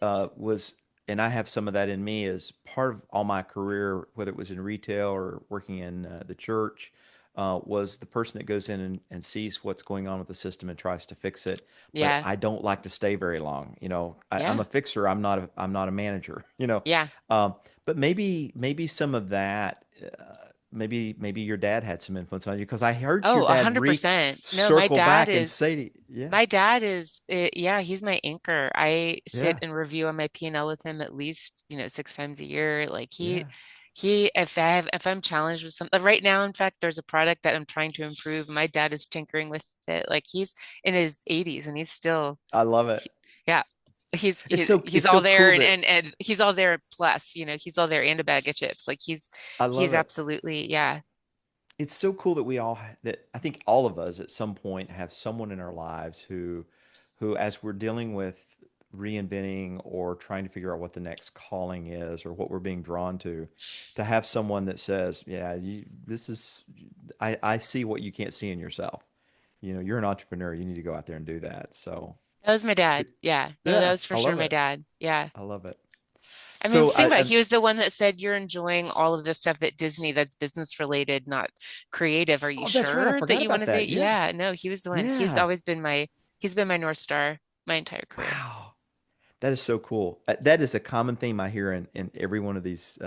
was, and I have some of that in me as part of all my career, whether it was in retail or working in the church, was the person that goes in and sees what's going on with the system and tries to fix it. But yeah, I don't like to stay very long. I'm yeah, a fixer. I'm not a manager. yeah. Um, but maybe some of that. Maybe your dad had some influence on you because I heard your Oh, a dad hundred re percent. No, circle back and say, yeah, my dad is, yeah, he's my anchor. I sit yeah, and review on my P&L with him at least, 6 times a year. Like yeah. if I'm challenged with something right now, in fact, there's a product that I'm trying to improve. My dad is tinkering with it. Like he's in his 80s and he's still, I love it. he- yeah, he's It's all so there cool and, that and he's all there plus, he's all there and a bag of chips. Like I he's love it. absolutely, yeah. It's so cool that that I think all of us at some point have someone in our lives who as we're dealing with reinventing or trying to figure out what the next calling is or what we're being drawn to have someone that says, yeah, this is, I see what you can't see in yourself. You're an entrepreneur. You need to go out there and do that. So, That was my dad. it, Yeah. No, that yeah, was for I sure love my it. dad. Yeah. I love it. I mean, So think about it. He was the one that said, "You're enjoying all of this stuff at Disney that's business related, not creative. Are you oh, that's right. I sure that forgot you want about to be?" that. Yeah. Yeah, no, he was the one. Yeah. He's been my North Star my entire career. Wow. That is so cool. That is a common theme I hear in every one of these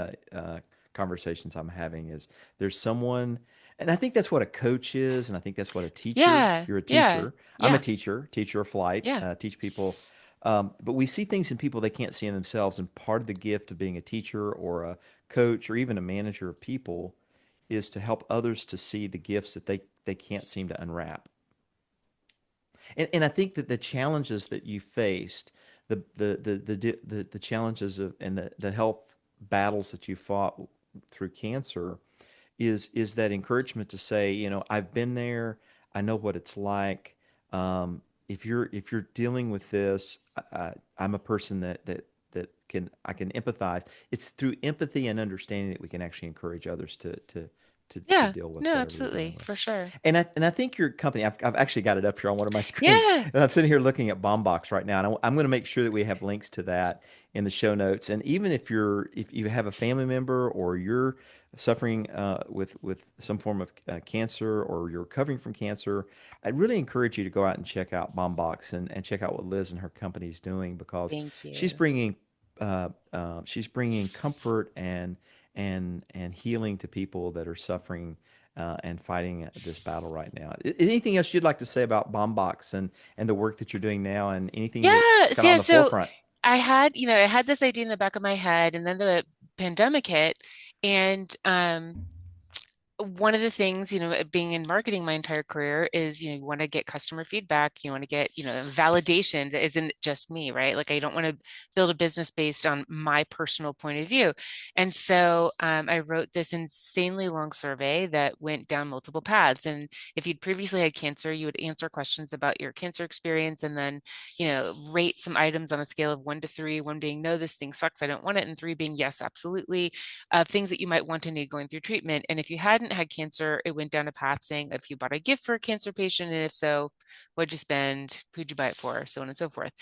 conversations I'm having is there's someone, and I think that's what a coach is, and I think that's what a teacher. Yeah, You're a yeah, teacher. I'm a yeah, teacher of flight, yeah. teach people. But we see things in people they can't see in themselves, and part of the gift of being a teacher or a coach or even a manager of people is to help others to see the gifts that they can't seem to unwrap. And I think that the challenges that you faced, the challenges of and the health battles that you fought through cancer is that encouragement to say, I've been there, I know what it's like. If you're dealing with this, I'm a person that I can empathize. It's through empathy and understanding that we can actually encourage others to Yeah, deal with no, whatever they're dealing absolutely, with. for sure. And I think your company, I've actually got it up here on one of my screens. Yeah, I'm sitting here looking at Balm Box right now, and I'm going to make sure that we have links to that in the show notes. And even if you have a family member or you're suffering with some form of cancer or you're recovering from cancer, I'd really encourage you to go out and check out Balm Box and check out what Liz and her company is doing because thank she's you. bringing she's bringing comfort and healing to people that are suffering and fighting this battle right now. Anything else you'd like to say about Bomb Box and the work that you're doing now, and anything Yeah, that's kind of yeah, on the so forefront? I had this idea in the back of my head, and then the pandemic hit, and one of the things, being in marketing my entire career is, you want to get customer feedback. You want to get, validation that isn't just me, right? Like I don't want to build a business based on my personal point of view. And so I wrote this insanely long survey that went down multiple paths. And if you'd previously had cancer, you would answer questions about your cancer experience and then, rate some items on a scale of 1 to 3, 1 being no, this thing sucks, I don't want it, and 3 being yes, absolutely, things that you might want to need going through treatment. And if you hadn't had cancer, it went down a path saying if you bought a gift for a cancer patient, and if so, what'd you spend? Who'd you buy it for? So on and so forth.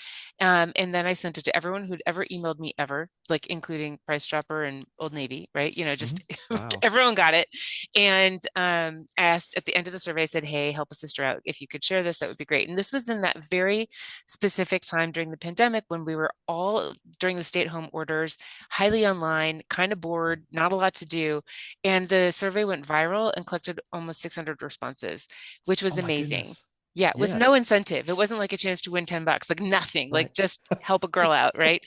And then I sent it to everyone who'd ever emailed me ever, like including Price Dropper and Old Navy, right? Hmm. Just Wow. everyone got it. And I asked at the end of the survey, I said, hey, help a sister out. If you could share this, that would be great. And this was in that very specific time during the pandemic when we were all during the stay-at-home orders, highly online, kind of bored, not a lot to do. And the survey went viral and collected almost 600 responses, which was Oh my amazing. goodness. Yeah, with no Yes. incentive. It wasn't like a chance to win $10, like nothing, like Right. just help a girl out, right?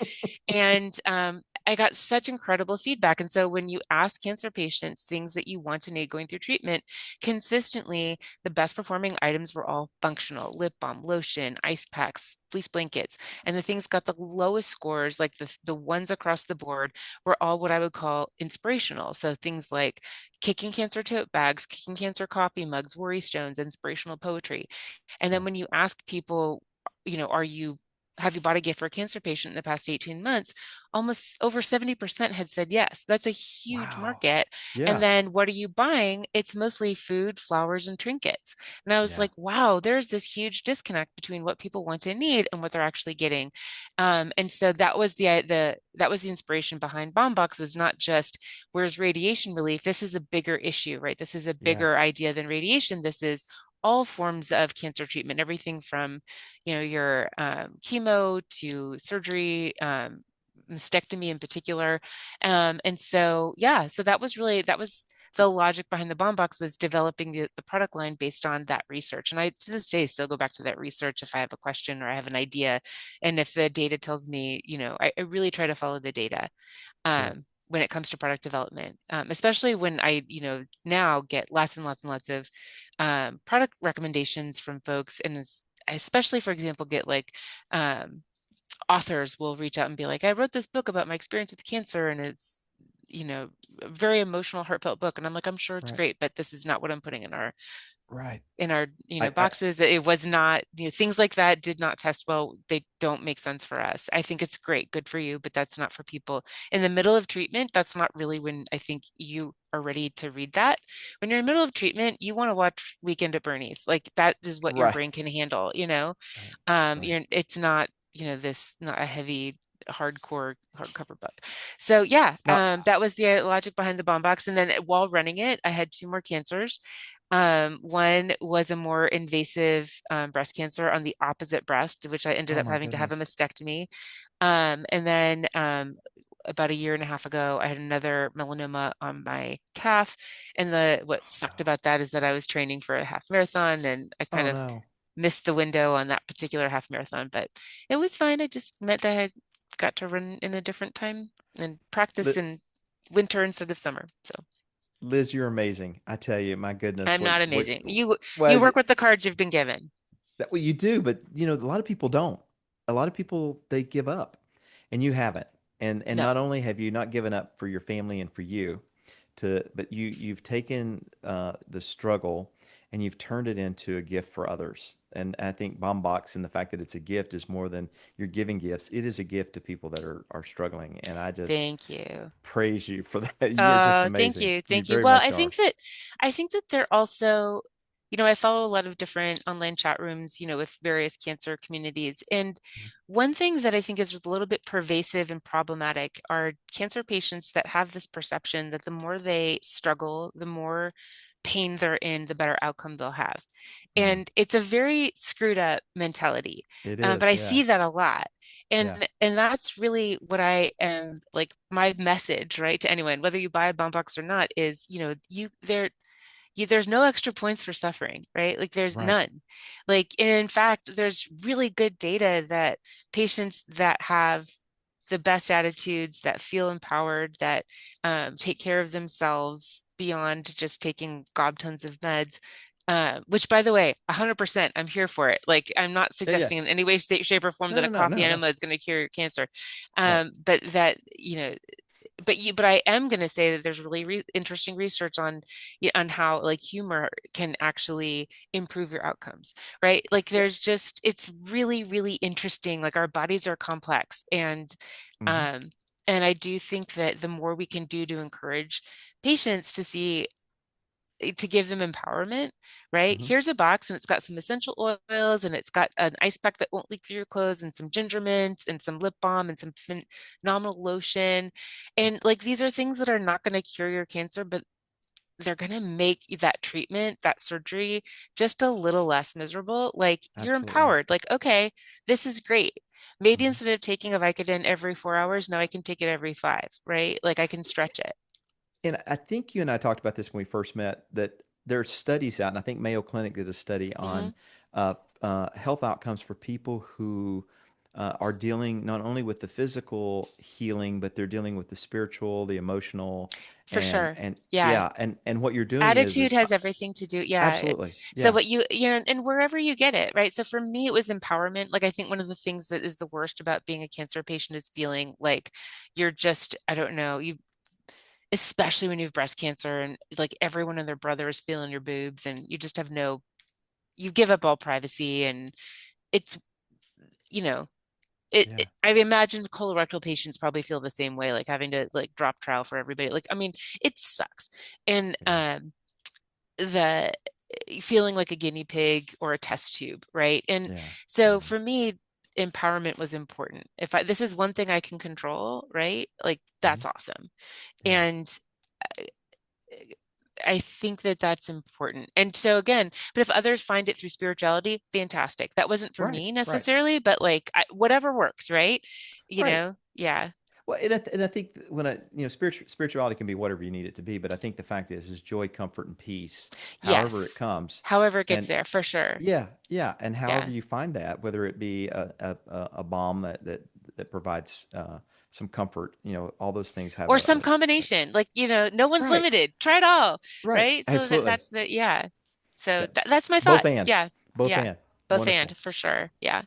And I got such incredible feedback. And so when you ask cancer patients things that you want to need going through treatment, consistently, the best performing items were all functional: lip balm, lotion, ice packs, fleece blankets. And the things got the lowest scores, like the ones across the board, were all what I would call inspirational. So things like kicking cancer tote bags, kicking cancer coffee mugs, worry stones, inspirational poetry. And then Right. when you ask people, are you have you bought a gift for a cancer patient in the past 18 months? Almost over 70% had said yes. That's a huge Wow. market. And Yeah. then what are you buying? It's mostly food, flowers, and trinkets. And I was Yeah. like, wow, there's this huge disconnect between what people want and need and what they're actually getting. And so that was the inspiration behind Bomb Box, was not just where's radiation relief. This is a bigger issue, right? This is a Yeah. bigger idea than radiation. This is all forms of cancer treatment, everything from, your chemo to surgery, mastectomy in particular. And so, yeah, so that was the logic behind the Bomb Box, was developing the product line based on that research. And I, to this day, still go back to that research if I have a question or I have an idea. And if the data tells me, I really try to follow the data Sure. when it comes to product development, especially when I, now get lots and lots and lots of product recommendations from folks. And especially, for example, get like um, authors will reach out and be like, I wrote this book about my experience with cancer, and it's, a very emotional, heartfelt book. And I'm like, I'm sure it's Right. great, but this is not what I'm putting Right. in our I boxes. It was not, things like that did not test well. They don't make sense for us. I think it's great, good for you, but that's not for people in the middle of treatment. That's not really when I think you are ready to read that. When you're in the middle of treatment, you want to watch Weekend at Bernie's. Like that is what your right. brain can handle. Right. Right. It's not, this not a heavy hardcore hardcover book. So yeah, Now, that was the logic behind the Bomb Box. And then while running it, I had 2 more cancers. One was a more invasive breast cancer on the opposite breast, which I ended oh up my having to have a goodness. mastectomy. And then about a year and a half ago, I had another melanoma on my calf. And what sucked Wow. about that is that I was training for a half marathon, and I kind Oh of no. missed the window on that particular half marathon, but it was fine. I just meant I had got to run in a different time and practice Li- in winter instead of summer. So Liz, you're amazing. I tell you, my goodness, I'm not amazing. You well, work with the cards you've been given. That what you do, but a lot of people don't. A lot of people they give up, and you haven't. And No, not only have you not given up for your family and for you, but you've taken the struggle and you've turned it into a gift for others. And I think Bomb Box and the fact that it's a gift is more than you're giving gifts. It is a gift to people that are struggling. And I just thank you. praise you for that. You're just Thank amazing. you. You Thank you. very Well, much are. I think that they're also, I follow a lot of different online chat rooms, with various cancer communities. And one thing that I think is a little bit pervasive and problematic are cancer patients that have this perception that the more they struggle, the more pain they're in, the better outcome they'll have. Mm. And it's a very screwed up mentality. It But is. I Yeah. see that a lot. Yeah. And that's really what I am like my message, right, to anyone, whether you buy a bump box or not, is, there's no extra points for suffering, right? Like there's Right. none. Like, and in fact, there's really good data that patients that have the best attitudes, that feel empowered, that take care of themselves beyond just taking gob tons of meds. Which, by the way, 100%, I'm here for it. Like, I'm not Yeah. Yeah. suggesting in any way, shape, or form No. that No. a No. coffee No. No. enema is going to cure your cancer. Right. But that, but I am going to say that there's really interesting research on on how like humor can actually improve your outcomes, right? Like Yeah. it's really, really interesting. Like our bodies are complex, Hmm. um and I do think that the more we can do to encourage patients to see, to give them empowerment, right? Hmm. Here's a box and it's got some essential oils and it's got an ice pack that won't leak through your clothes and some ginger mints and some lip balm and some phenomenal lotion. And like these are things that are not going to cure your cancer, but they're going to make that treatment, that surgery just a little less miserable. Like you're Absolutely. empowered. Like, okay, this is great. Maybe Hmm. instead of taking a Vicodin every 4 hours, now I can take it every five, right? Like I can stretch it. And I think you and I talked about this when we first met, that there are studies out, and I think Mayo Clinic did a study Hmm. on health outcomes for people who are dealing not only with the physical healing, but they're dealing with the spiritual, the emotional, For sure. and Yeah. yeah, and what you're doing Attitude is has everything to do. Yeah. absolutely, So yeah, what and wherever you get it, right? So for me, it was empowerment. Like I think one of the things that is the worst about being a cancer patient is feeling like you're just, I don't know, especially when you have breast cancer and like everyone and their brother is feeling your boobs and you just have you give up all privacy and it's, you know, yeah, I imagine colorectal patients probably feel the same way, like having to like drop trial for everybody. Like, I mean, it sucks. And yeah, the feeling like a guinea pig or a test tube, right? And yeah, so yeah, for me, empowerment was important. If this is one thing I can control, right? Like mhm, that's awesome. yeah, And I think that that's important. And so again, but if others find it through spirituality, fantastic. That wasn't for right, me right, necessarily, but like whatever works, right? right. Yeah. Well, and I think when spirituality can be whatever you need it to be, but I think the fact is joy, comfort, and peace, however it Yes. comes, However it gets and there, for sure. yeah, yeah, and however Yeah. you find that, whether it be a balm that provides some comfort, all those things have Or some combination. Like, no one's right, limited. Try it all, right, right? So absolutely, that's yeah. So yeah, that's my both thought. and Yeah. both Yeah. and Both wonderful. and for sure. Yeah.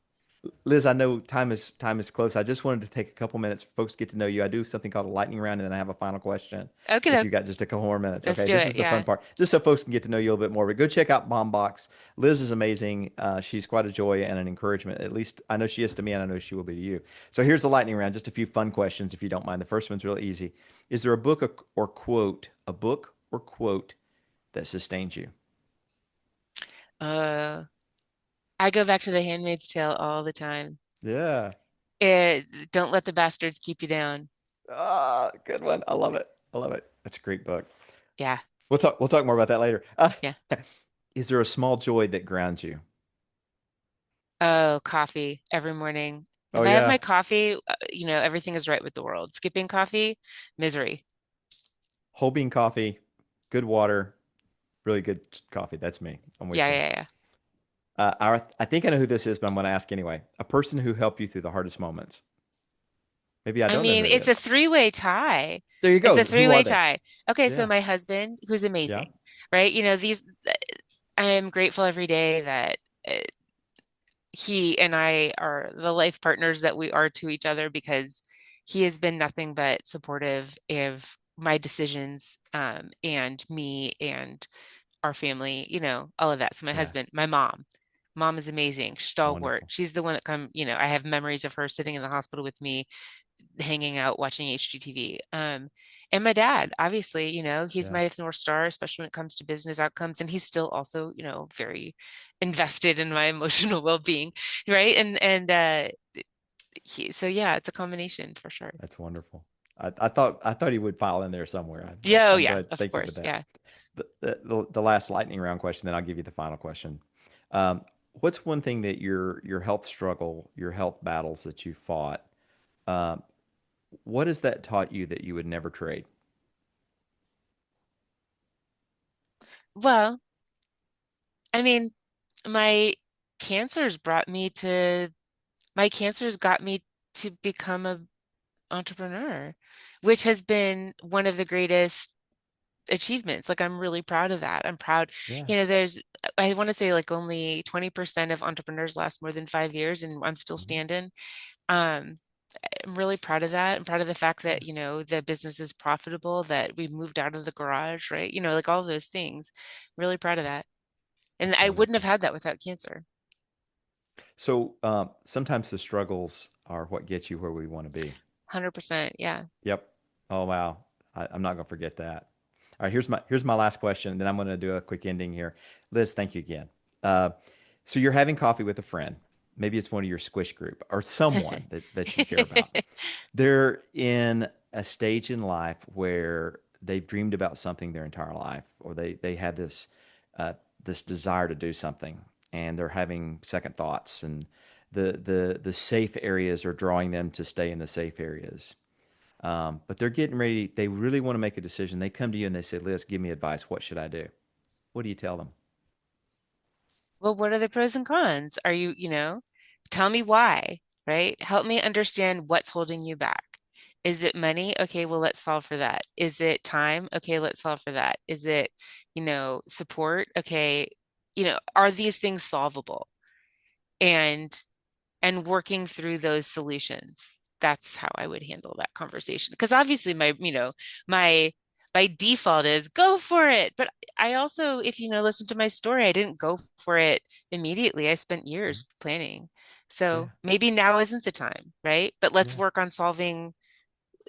Liz, I know time is close. I just wanted to take a couple minutes, folks get to know you. I do something called a lightning round, and then I have a final question. Okay, If doke. you got just a couple more minutes, Let's okay? do This it. is the fun Yeah. part, just so folks can get to know you a little bit more. But go check out Balm Box. Liz is amazing. She's quite a joy and an encouragement. At least I know she is to me, and I know she will be to you. So here's the lightning round. Just a few fun questions, if you don't mind. The first one's really easy. Is there a book or quote that sustains you? Uh, I go back to The Handmaid's Tale all the time. Yeah. Don't let the bastards keep you down. Ah, good one. I love it. I love it. That's a great book. Yeah. We'll talk more about that later. Yeah. Is there a small joy that grounds you? Oh, coffee every morning. Oh If I have my yeah, coffee, everything is right with the world. Skipping coffee, misery. whole bean coffee, good water, really good coffee. That's me. I'm Yeah, with you. yeah, yeah. I think I know who this is, but I'm going to ask anyway. A person who helped you through the hardest moments. Maybe I I don't know who mean, it it's a is. three-way tie. There you It's go. a Who are three-way they? tie. Okay, so Yeah, my husband, who's yeah, amazing, right? I am grateful every day that he and I are the life partners that we are to each other, because he has been nothing but supportive of my decisions, and me and our family, all of that. So my Yeah. husband, my mom is amazing, stalwart. Wonderful. She's the one that I have memories of her sitting in the hospital with me, hanging out, watching HGTV. And my dad, obviously, he's Yeah. my North Star, especially when it comes to business outcomes. And he's still also, very invested in my emotional well-being, right? So yeah, it's a combination for sure. That's wonderful. I thought he would file in there somewhere. Yeah, oh I'm yeah, glad. of Thank you for course. that. Yeah. The last lightning round question, then I'll give you the final question. Um, what's one thing that your health struggle, your health battles that you fought, um, what has that taught you that you would never trade? Well, I mean, my cancers brought me to my cancers got me to become a entrepreneur, which has been one of the greatest achievements. Like, I'm really proud of that. I'm proud. Yeah. I want to say like only 20% of entrepreneurs last more than 5 years, and I'm still Mhm. standing. Um, I'm really proud of that. I'm proud of the fact Yeah. that, the business is profitable, that we moved out of the garage, right? Like all those things. Really proud of that. And That's I wouldn't have wonderful. had that without cancer. So sometimes the struggles are what gets you where we want to be. 100%. Yeah. Yep. Oh wow. I'm not gonna forget that. All right, here's my last question, and then I'm gonna do a quick ending here. Liz, thank you again. Uh, so you're having coffee with a friend. Maybe it's one of your squish group or someone that you care about. They're in a stage in life where they've dreamed about something their entire life, or they had this desire to do something, and they're having second thoughts, and the safe areas are drawing them to stay in the safe areas. But they're getting ready. They really want to make a decision. They come to you and they say, Liz, give me advice. What should I do? What do you tell them? Well, what are the pros and cons? Tell me why, right? Help me understand what's holding you back. Is it money? Okay, well, let's solve for that. Is it time? Okay, let's solve for that. Is it, support? Okay, are these things solvable? And working through those solutions. That's how I would handle that conversation. Because obviously my my default is go for it. But I also, if listen to my story, I didn't go for it immediately. I spent Mhm. years planning. Yeah. So maybe now isn't the time, right? But let's Yeah. work on solving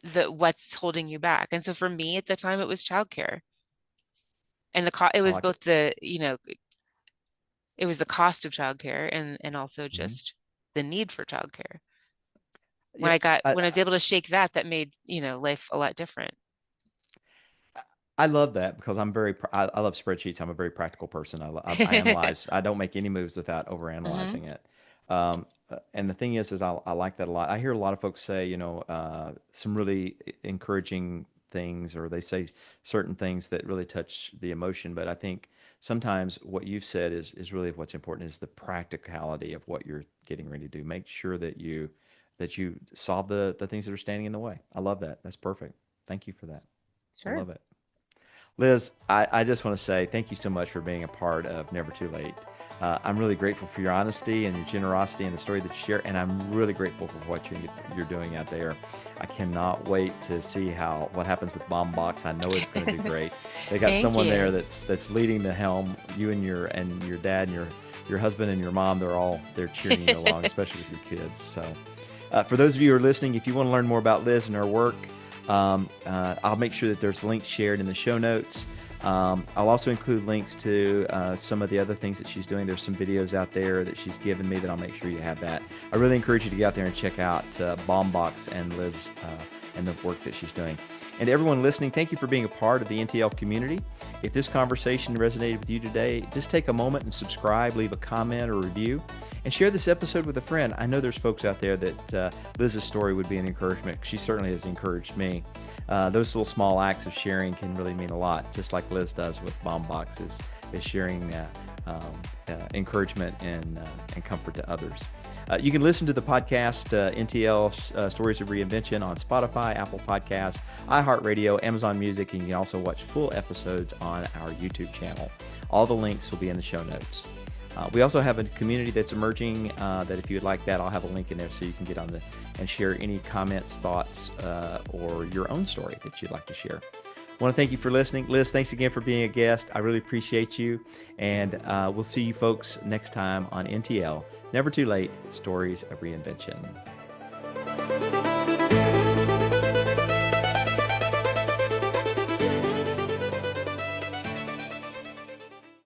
the what's holding you back. And so for me at the time it was childcare. And it I was like it. both it was the cost of childcare, and also Hmm. just the need for childcare. Yeah. When I was able to shake that, that made, life a lot different. I love that because I love spreadsheets. I'm a very practical person. I analyze. I don't make any moves without Hmm. overanalyzing it. And the thing is I like that a lot. I hear a lot of folks say, some really encouraging things, or they say certain things that really touch the emotion. But I think sometimes what you've said is really what's important is the practicality of what you're getting ready to do. Make sure that you solve the things that are standing in the way. I love that. That's perfect. Thank you for that. I Sure. love it. Liz, I just want to say thank you so much for being a part of Never Too Late. I'm really grateful for your honesty and your generosity and the story that you share, and I'm really grateful for what you're doing out there. I cannot wait to see what happens with Balm Box. I know it's going to do great. They got Thank someone there you. that's leading the helm. You and your dad and your husband and your mom, they're cheering you along, especially with your kids. So, for those of you who are listening, if you want to learn more about Liz and her work, I'll make sure that there's links shared in the show notes. I'll also include links to some of the other things that she's doing. There's some videos out there that she's given me that I'll make sure you have that. I really encourage you to get out there and check out Balm Box and Liz and the work that she's doing. And to everyone listening, thank you for being a part of the NTL community. If this conversation resonated with you today, just take a moment and subscribe, leave a comment or review, and share this episode with a friend. I know there's folks out there that Liz's story would be an encouragement. She certainly has encouraged me. Those little small acts of sharing can really mean a lot, just like Liz does with Balm Boxes, is sharing encouragement and comfort to others. You can listen to the podcast NTL Stories of Reinvention on Spotify, Apple Podcasts, iHeartRadio, Amazon Music, and you can also watch full episodes on our YouTube channel. All the links will be in the show notes. We also have a community that's emerging that if you would like that, I'll have a link in there so you can get on and share any comments, thoughts, or your own story that you'd like to share. I want to thank you for listening. Liz, thanks again for being a guest. I really appreciate you. And we'll see you folks next time on NTL. Never Too Late, Stories of Reinvention.